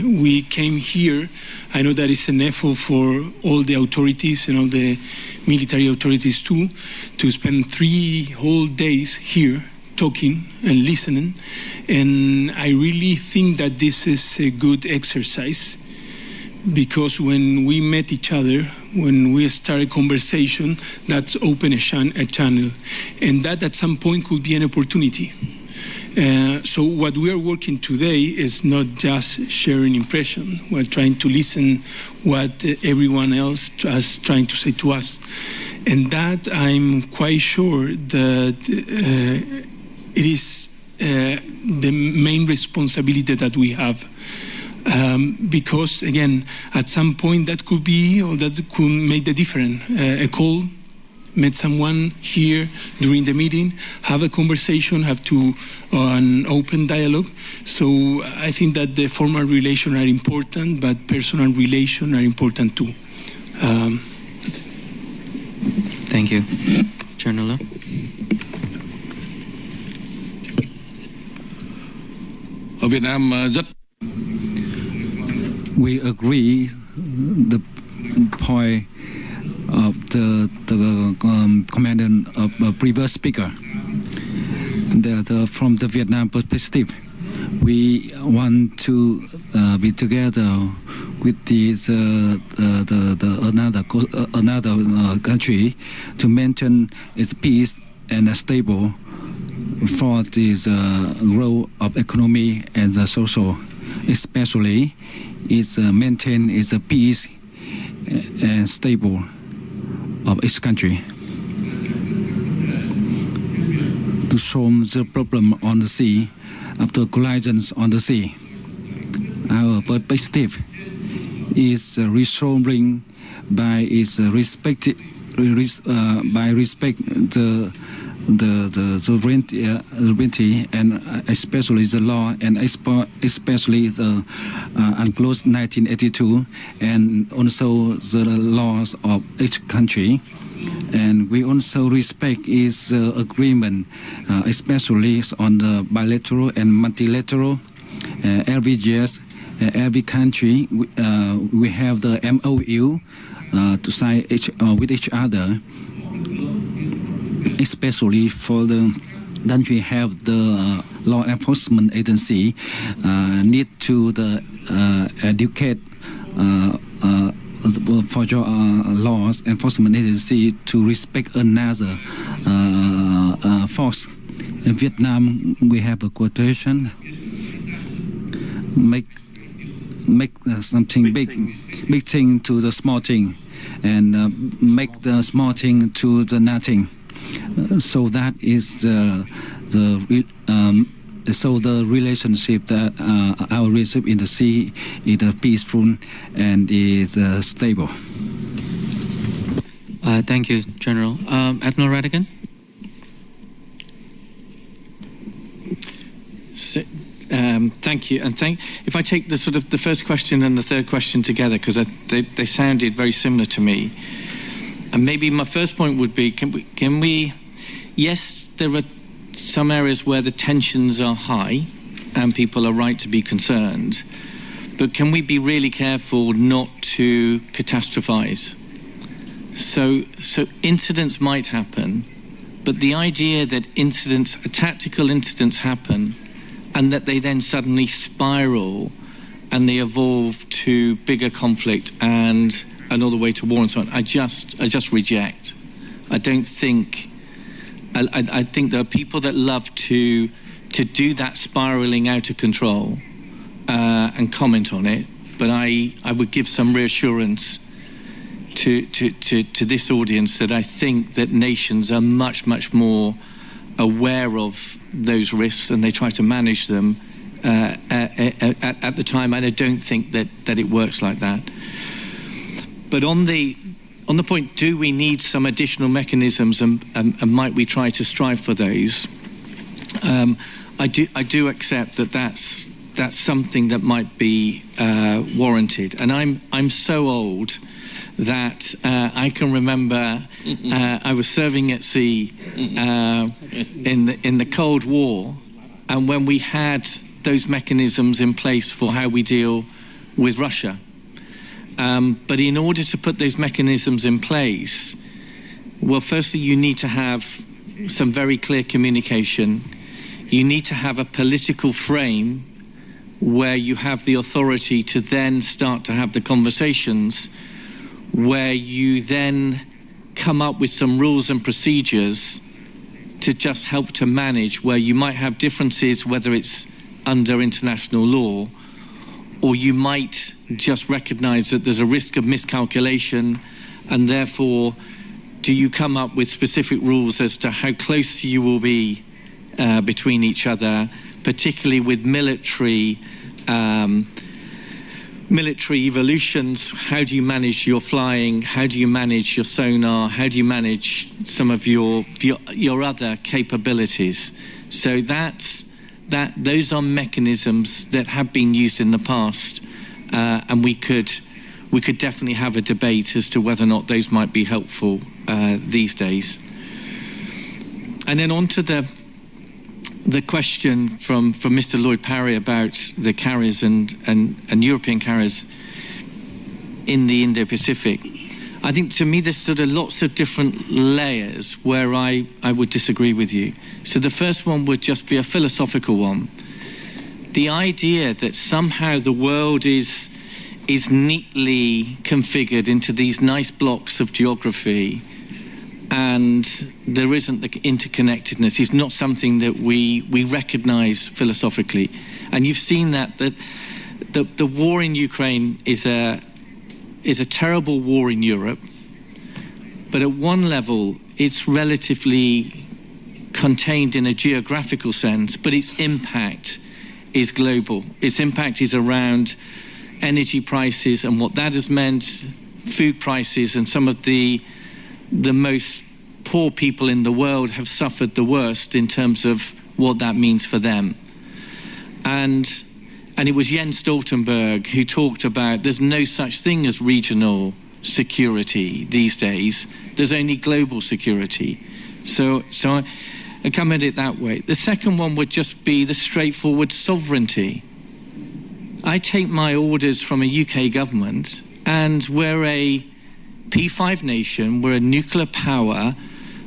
We came here, I know that it's an effort for all the authorities and all the military authorities too, to spend 3 whole days here talking and listening. And I really think that this is a good exercise, because when we met each other, when we start a conversation, that's open a channel. And that at some point could be an opportunity. So what we are working today is not just sharing impression. We're trying to listen what everyone else is trying to say to us. And that I'm quite sure that it is the main responsibility that we have. Because again, at some point that could be, or that could make the difference. A call, met someone here during the meeting, have a conversation, have to an open dialogue. So I think that the formal relations are important, but personal relations are important too. Thank you. General. Ở Việt Nam rất We agree the point of the commandant of previous speaker. That from the Vietnam perspective, we want to be together with another country to maintain its peace and stable for this growth of economy and the social, especially it's maintain its peace and stable of each country. To solve the problem on the sea after collisions on the sea, our perspective is resolving by its respect the sovereignty and especially the law, and especially the UNCLOS 1982 and also the laws of each country. And we also respect its agreement, especially on the bilateral and multilateral. Every year, every country, we have the MOU to sign with each other. Especially for the country have the law enforcement agency need to educate for your laws enforcement agency to respect another force. In Vietnam, we have a quotation: make something big thing to the small thing, and make the small thing to the nothing. So that is the relationship that our relationship in the sea is peaceful and is stable. Thank you, General. Admiral Ratigan? So, thank you. And if I take the sort of the first question and the third question together, because they sounded very similar to me. And maybe my first point would be, can we, yes, there are some areas where the tensions are high and people are right to be concerned, but can we be really careful not to catastrophize? So incidents might happen, but the idea that tactical incidents happen and that they then suddenly spiral and they evolve to bigger conflict and another way to war and so on, I just reject. I don't think. I think there are people that love to do that spiraling out of control and comment on it, but I would give some reassurance to this audience that I think that nations are much more aware of those risks and they try to manage them at the time, and I don't think that it works like that. But on the point, do we need some additional mechanisms and might we try to strive for those? I do accept that that's that's something that might be warranted. And I'm so old that I can remember I was serving at sea in the Cold War, and when we had those mechanisms in place for how we deal with Russia. But in order to put those mechanisms in place, well, firstly, you need to have some very clear communication. You need to have a political frame where you have the authority to then start to have the conversations, where you then come up with some rules and procedures to just help to manage where you might have differences, whether it's under international law, or you might just recognize that there's a risk of miscalculation, and therefore do you come up with specific rules as to how close you will be between each other, particularly with military evolutions. How do you manage your flying? How do you manage your sonar? How do you manage some of your other capabilities? So those are mechanisms that have been used in the past, and we could definitely have a debate as to whether or not those might be helpful these days. And then on to the question from Mr. Lloyd Parry about the carriers and European carriers in the Indo-Pacific. I think to me there's sort of lots of different layers where I would disagree with you. So the first one would just be a philosophical one. The idea that somehow the world is neatly configured into these nice blocks of geography and there isn't the interconnectedness is not something that we recognize philosophically. And you've seen that the war in Ukraine is a terrible war in Europe, but at one level it's relatively contained in a geographical sense, but its impact is global. Its impact is around energy prices and what that has meant, food prices, and some of the most poor people in the world have suffered the worst in terms of what that means for them. And it was Jens Stoltenberg who talked about there's no such thing as regional security these days. There's only global security. So I come at it that way. The second one would just be the straightforward sovereignty. I take my orders from a UK government, and we're a P5 nation, we're a nuclear power.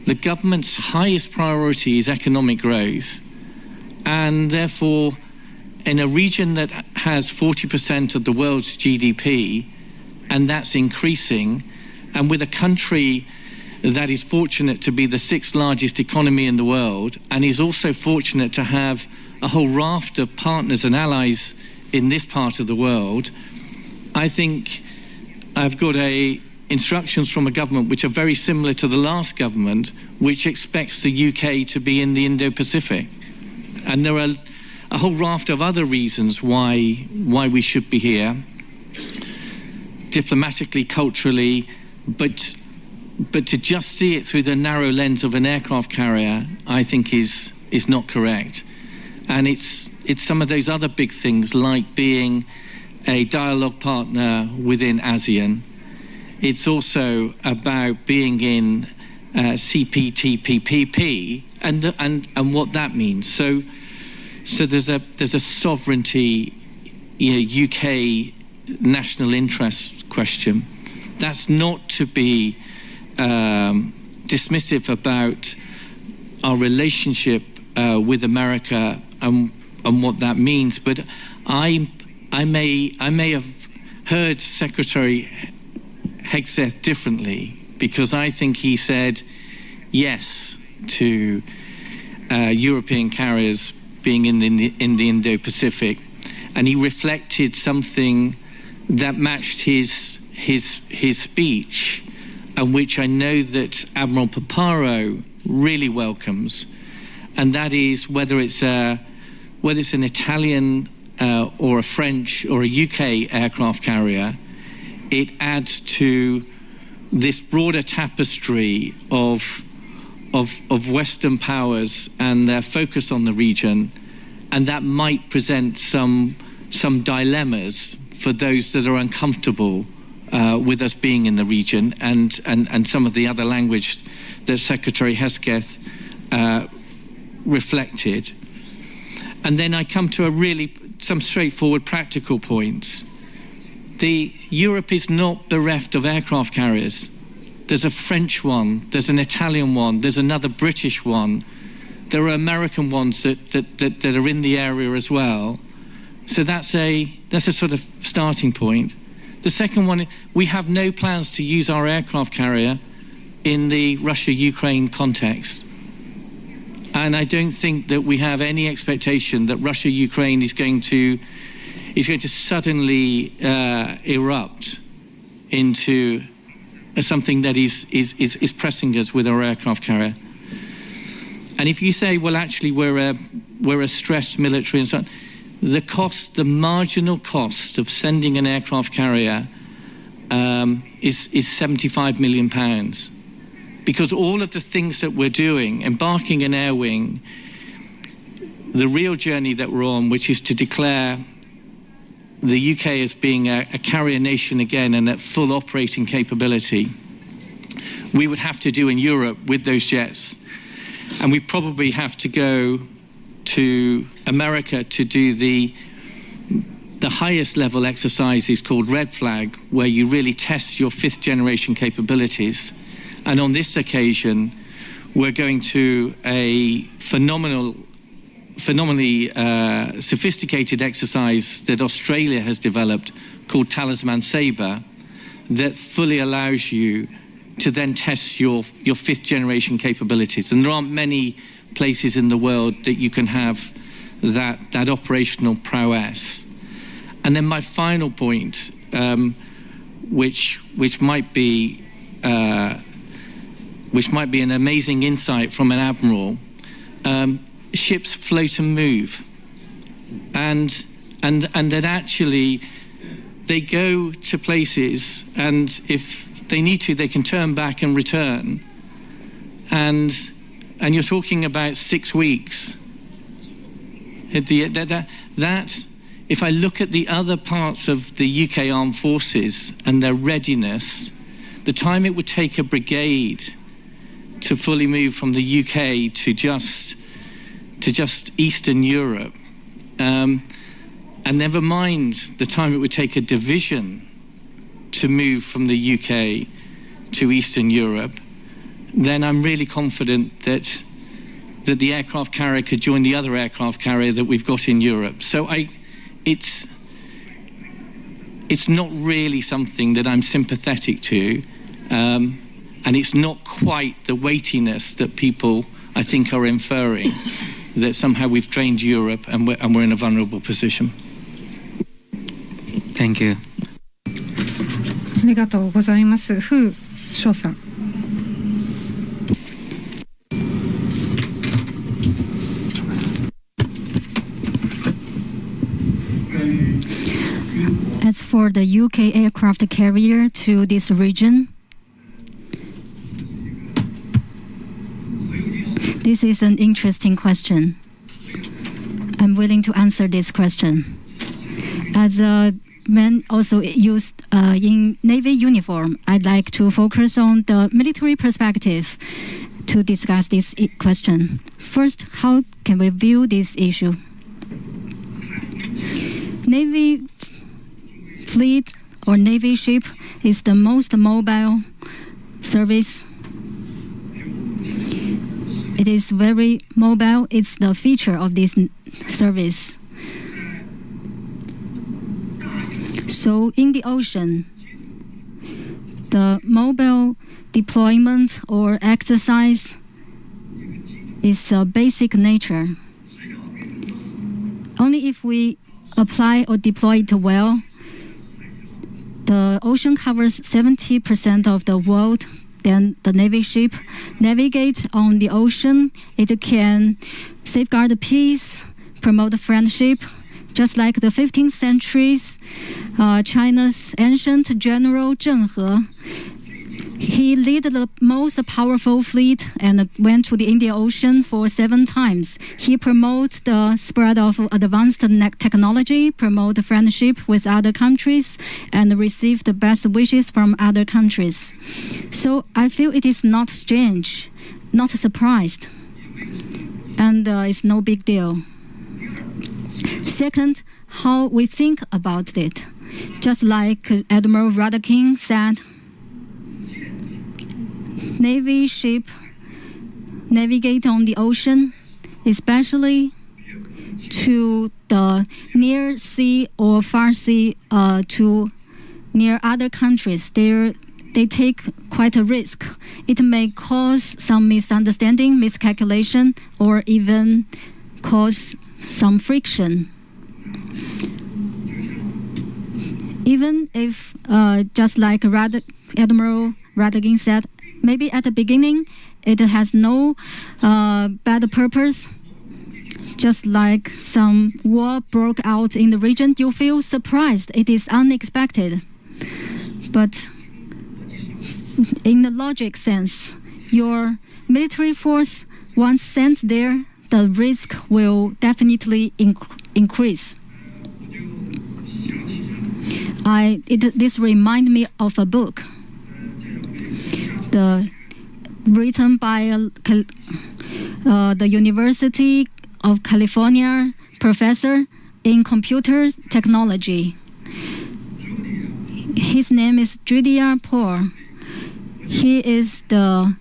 The government's highest priority is economic growth, and therefore in a region that has 40% of the world's GDP, and that's increasing, and with a country that is fortunate to be the 6th largest economy in the world, and is also fortunate to have a whole raft of partners and allies in this part of the world, I think I've got instructions from a government which are very similar to the last government, which expects the UK to be in the Indo-Pacific. And there are a whole raft of other reasons why we should be here, diplomatically, culturally, but to just see it through the narrow lens of an aircraft carrier, I think is not correct. And it's some of those other big things, like being a dialogue partner within ASEAN. It's also about being in CPTPP and what that means. So there's a sovereignty, UK national interest question. That's not to be dismissive about our relationship with America and what that means, but I may have heard Secretary Hegseth differently, because I think he said yes to European carriers being in the Indo-Pacific, and he reflected something that matched his speech, and which I know that Admiral Paparo really welcomes, and that is whether it's an Italian or a French or a UK aircraft carrier, it adds to this broader tapestry of Western powers and their focus on the region, and that might present some dilemmas for those that are uncomfortable with us being in the region, and some of the other language that Secretary Hesketh reflected. And then I come to some straightforward practical points. Europe is not bereft of aircraft carriers. There's a French one, there's an Italian one, there's another British one. There are American ones that are in the area as well. So that's a sort of starting point. The second one, we have no plans to use our aircraft carrier in the Russia-Ukraine context. And I don't think that we have any expectation that Russia-Ukraine is going to suddenly erupt into something that is pressing us with our aircraft carrier. And if you say, well, actually, we're a stressed military and so on, the marginal cost of sending an aircraft carrier is £75 million. Because all of the things that we're doing, embarking an air wing, the real journey that we're on, which is to declare the UK as being a carrier nation again and at full operating capability, we would have to do in Europe with those jets. And we probably have to go to America to do the highest level exercises called Red Flag, where you really test your 5th generation capabilities. And on this occasion, we're going to a phenomenally sophisticated exercise that Australia has developed called Talisman Sabre, that fully allows you to then test your 5th generation capabilities. And there aren't many places in the world that you can have that operational prowess. And then my final point, which might be an amazing insight from an admiral, ships float and move, and that actually they go to places, and if they need to, they can turn back and return, and you're talking about 6 weeks. That if I look at the other parts of the UK Armed Forces and their readiness, the time it would take a brigade to fully move from the UK to just Eastern Europe, and never mind the time it would take a division to move from the UK to Eastern Europe, then I'm really confident that the aircraft carrier could join the other aircraft carrier that we've got in Europe. So it's not really something that I'm sympathetic to, and it's not quite the weightiness that people, I think, are inferring, that somehow we've drained Europe and we're in a vulnerable position. Thank you. ありがとうございます。風翔さん。As for the UK aircraft carrier to this region, this is an interesting question. I'm willing to answer this question. As a man also used in Navy uniform, I'd like to focus on the military perspective to discuss this question. First, how can we view this issue? Navy fleet or Navy ship is the most mobile service. It is very mobile. It's the feature of this service. So in the ocean, the mobile deployment or exercise is a basic nature. Only if we apply or deploy it well, the ocean covers 70% of the world. Then the Navy ship navigate on the ocean. It can safeguard peace, promote friendship, just like the 15th century's China's ancient general Zheng He He led the most powerful fleet and went to the Indian Ocean for 7 times. He promoted the spread of advanced technology, promoted friendship with other countries, and received the best wishes from other countries. So I feel it is not strange, not surprised, and it's no big deal. Second, how we think about it. Just like Admiral Radakin said, Navy ship navigate on the ocean, especially to the near sea or far sea, to near other countries. They take quite a risk. It may cause some misunderstanding, miscalculation, or even cause some friction. Even if, just like Admiral Radakin said, maybe at the beginning it has no bad purpose. Just like some war broke out in the region, you feel surprised. It is unexpected. But in the logic sense, your military force, once sent there, the risk will definitely increase. This reminds me of a book written by the University of California professor in computer technology. His name is Julia Paul. He is the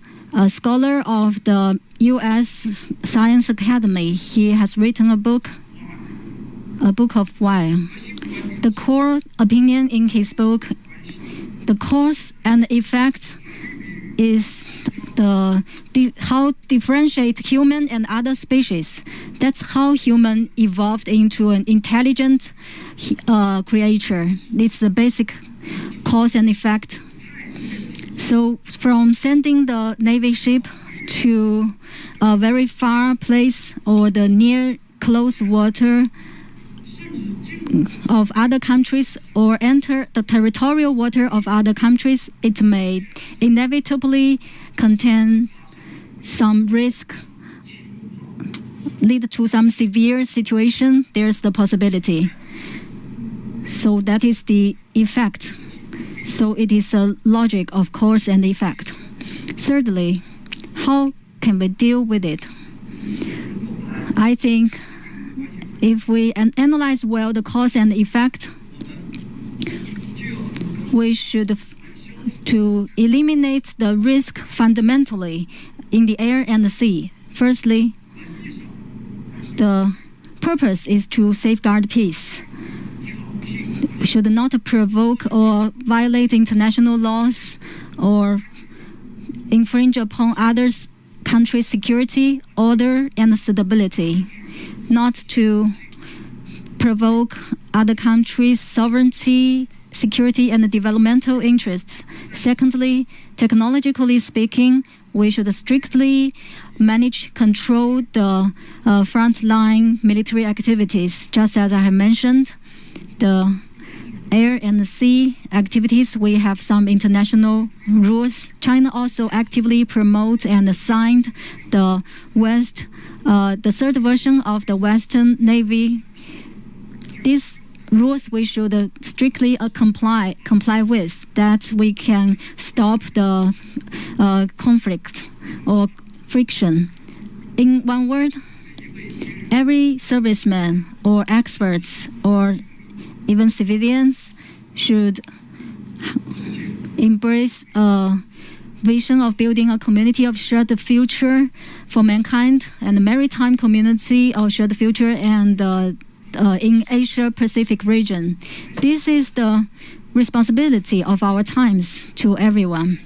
scholar of the U.S. Science Academy. He has written a book of why. The core opinion in his book, the cause and effect, is how differentiate human and other species. That's how human evolved into an intelligent creature. It's the basic cause and effect. So from sending the Navy ship to a very far place or the near close water of other countries or enter the territorial water of other countries, it may inevitably contain some risk, lead to some severe situation. There's the possibility. So that is the effect. So it is a logic of cause and effect. Thirdly, how can we deal with it? I think if we analyze well the cause and effect, we should to eliminate the risk fundamentally in the air and the sea. Firstly, the purpose is to safeguard peace. We should not provoke or violate international laws or infringe upon others' countries' security, order, and stability. Not to provoke other countries' sovereignty, security, and developmental interests. Secondly, technologically speaking, we should strictly control the frontline military activities. Just as I have mentioned, the air and the sea activities, we have some international rules. China also actively promotes and signed the third version of the Western Navy. These rules we should strictly comply with, that we can stop the conflict or friction. In one word, every serviceman or experts or even civilians should embrace a vision of building a community of shared future for mankind and a maritime community of shared future and in Asia-Pacific region. This is the responsibility of our times to everyone.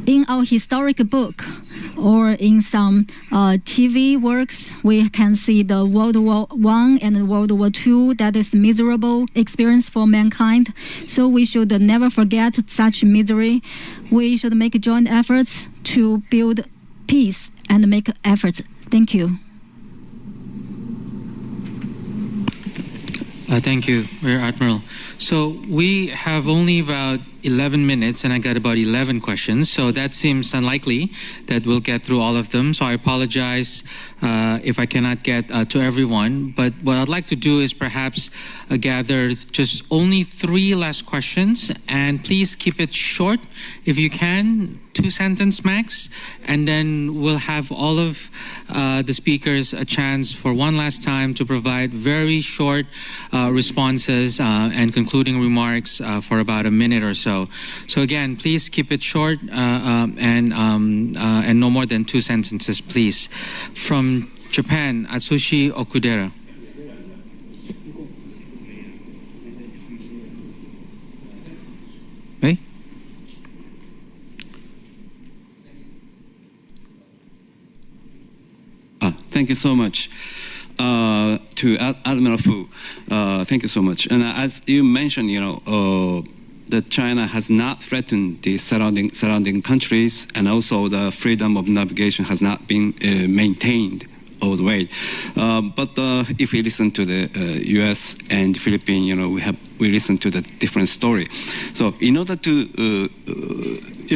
In our historic book or in some TV works, we can see the World War I and World War II. That is miserable experience for mankind. So we should never forget such misery. We should make joint efforts to build peace and make efforts. Thank you. Thank you, Rear Admiral. So we have only about 11 minutes and I got about 11 questions, so that seems unlikely that we'll get through all of them. So I apologize if I cannot get to everyone. But what I'd like to do is perhaps gather just only 3 last questions, and please keep it short if you can, 2-sentence max, and then we'll have all of the speakers a chance for one last time to provide very short responses and concluding remarks for about a minute or so. So again, please keep it short and no more than 2 sentences, please. From Japan, Atsushi Okudera. Hey? Thank you so much to Admiral Fu. Thank you so much. And as you mentioned, that China has not threatened the surrounding countries, and also the freedom of navigation has not been maintained all the way. But if we listen to the U.S. and Philippines, we listen to the different story. So in order to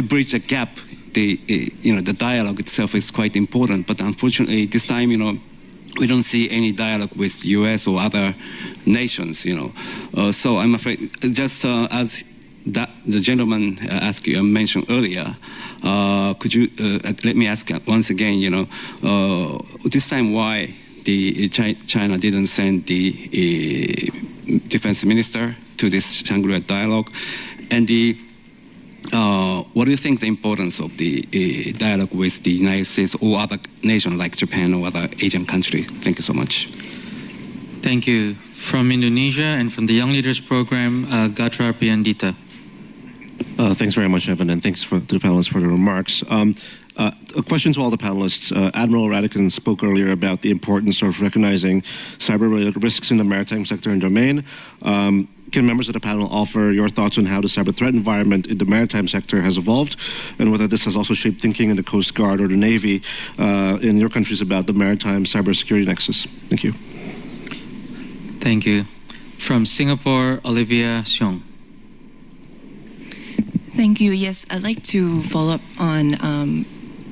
bridge the gap, the dialogue itself is quite important. But unfortunately, this time, we don't see any dialogue with the U.S. or other nations. So I'm afraid, just as that the gentleman mentioned earlier, could you let me ask once again? This time, why the China didn't send the defense minister to this Shangri-La dialogue, and what do you think the importance of the dialogue with the United States or other nations like Japan or other Asian countries? Thank you so much. Thank you. From Indonesia and from the Young Leaders Program, Gatra Priandita. Thanks very much, Evan, and thanks to the panelists for the remarks. A question to all the panelists. Admiral Radakin spoke earlier about the importance of recognizing cyber-related risks in the maritime sector and domain. Can members of the panel offer your thoughts on how the cyber threat environment in the maritime sector has evolved, and whether this has also shaped thinking in the Coast Guard or the Navy in your countries about the maritime cybersecurity nexus? Thank you. Thank you. From Singapore, Olivia Xiong. Thank you. Yes, I'd like to follow up on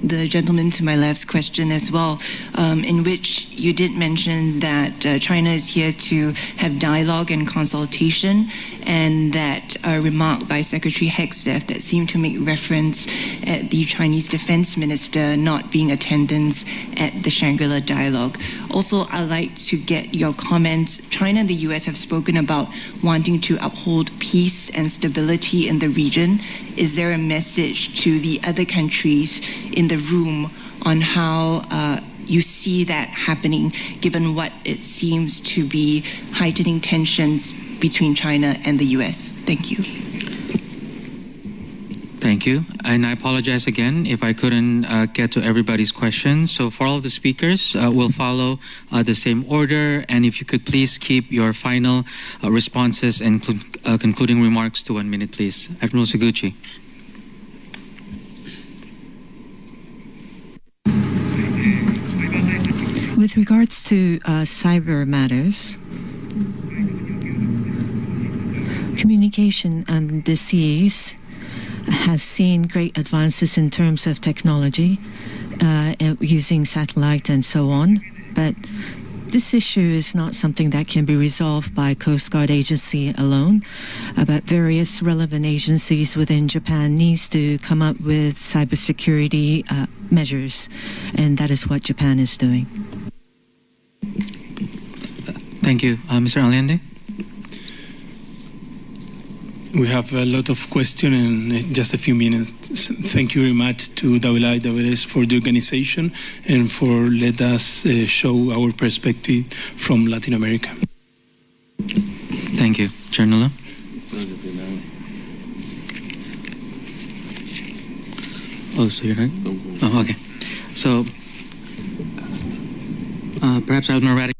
the gentleman to my left's question as well, in which you did mention that China is here to have dialogue and consultation, and that remark by Secretary Hegseth that seemed to make reference at the Chinese defense minister not being attendance at the Shangri-La dialogue. Also, I'd like to get your comments. China and the US have spoken about wanting to uphold peace and stability in the region. Is there a message to the other countries in the room on how you see that happening, given what it seems to be heightening tensions between China and the US? Thank you. Thank you. And I apologize again if I couldn't get to everybody's questions. So for all of the speakers, we'll follow the same order. And if you could please keep your final responses and concluding remarks to 1 minute, please. Admiral Seguchi. With regards to cyber matters, communication on the seas has seen great advances in terms of technology, using satellite and so on. But this issue is not something that can be resolved by Coast Guard agency alone. But various relevant agencies within Japan needs to come up with cybersecurity measures, and that is what Japan is doing. Thank you. Mr. Allende? We have a lot of questions in just a few minutes. Thank you very much to IIS for the organization and for let us show our perspective from Latin America. Thank you. Chair Nuala? Oh, so you're right? Oh, okay. So, perhaps Admiral Radic.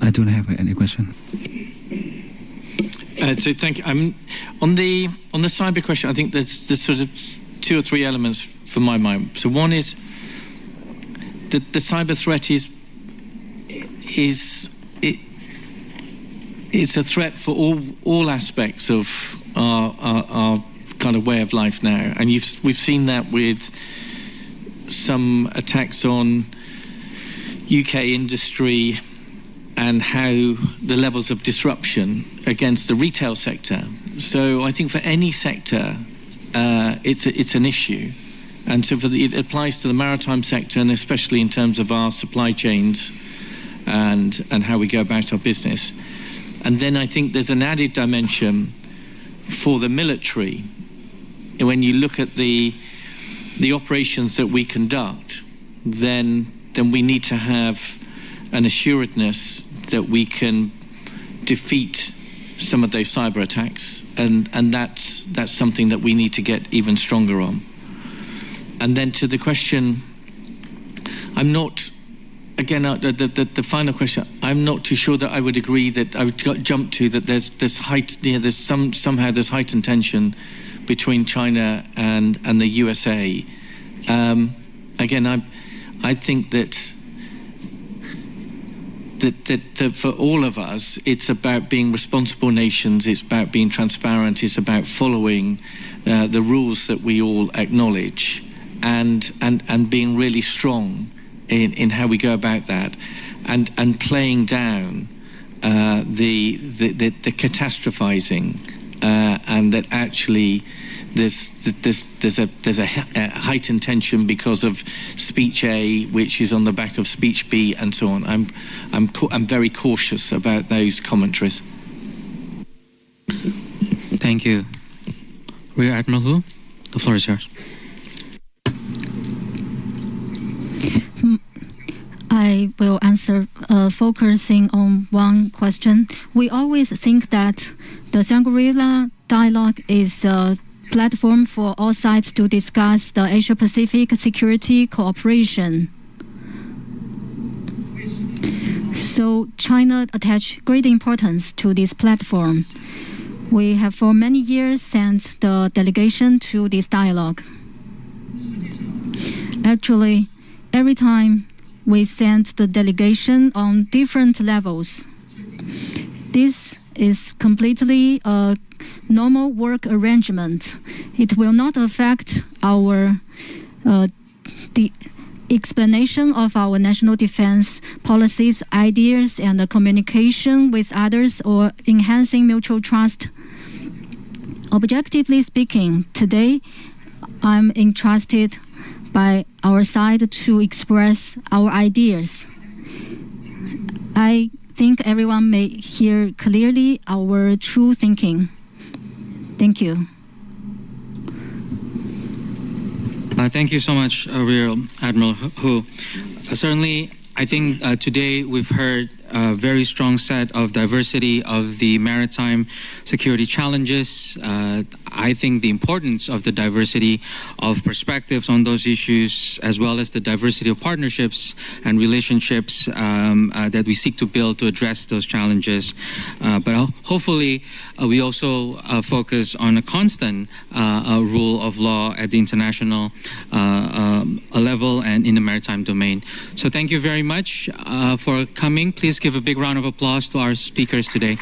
I don't have any question. So thank you. On the cyber question, I think there's sort of 2 or 3 elements from my mind. So one is the cyber threat it's a threat for all aspects of our kind of way of life now. And we've seen that with some attacks on UK industry and how the levels of disruption against the retail sector. So I think for any sector, it's an issue. And so it applies to the maritime sector, and especially in terms of our supply chains and how we go about our business. And then I think there's an added dimension for the military. When you look at the operations that we conduct, then we need to have an assuredness that we can defeat some of those cyber attacks, and that's something that we need to get even stronger on. And then to the question, I'm not, again, the final question, I'm not too sure that I would agree that I would jump to that there's somehow there's heightened tension between China and the USA. Again, I think that for all of us, it's about being responsible nations, it's about being transparent, it's about following the rules that we all acknowledge, and being really strong in how we go about that, and playing down the catastrophizing, and that actually there's a heightened tension because of speech A, which is on the back of speech B, and so on. I'm very cautious about those commentaries. Thank you. Rear Admiral Hu, the floor is yours. I will answer focusing on one question. We always think that the Shangri-La dialogue is a platform for all sides to discuss the Asia-Pacific security cooperation. So China attached great importance to this platform. We have for many years sent the delegation to this dialogue. Actually, every time we sent the delegation on different levels. This is completely a normal work arrangement. It will not affect our the explanation of our national defense policies, ideas, and the communication with others, or enhancing mutual trust. Objectively speaking, today I'm entrusted by our side to express our ideas. I think everyone may hear clearly our true thinking. Thank you. Thank you so much, Rear Admiral Hu. Certainly, I think today we've heard a very strong set of diversity of the maritime security challenges. I think the importance of the diversity of perspectives on those issues, as well as the diversity of partnerships and relationships that we seek to build to address those challenges. But hopefully, we also focus on a constant rule of law at the international level and in the maritime domain. So thank you very much for coming. Please give a big round of applause to our speakers today.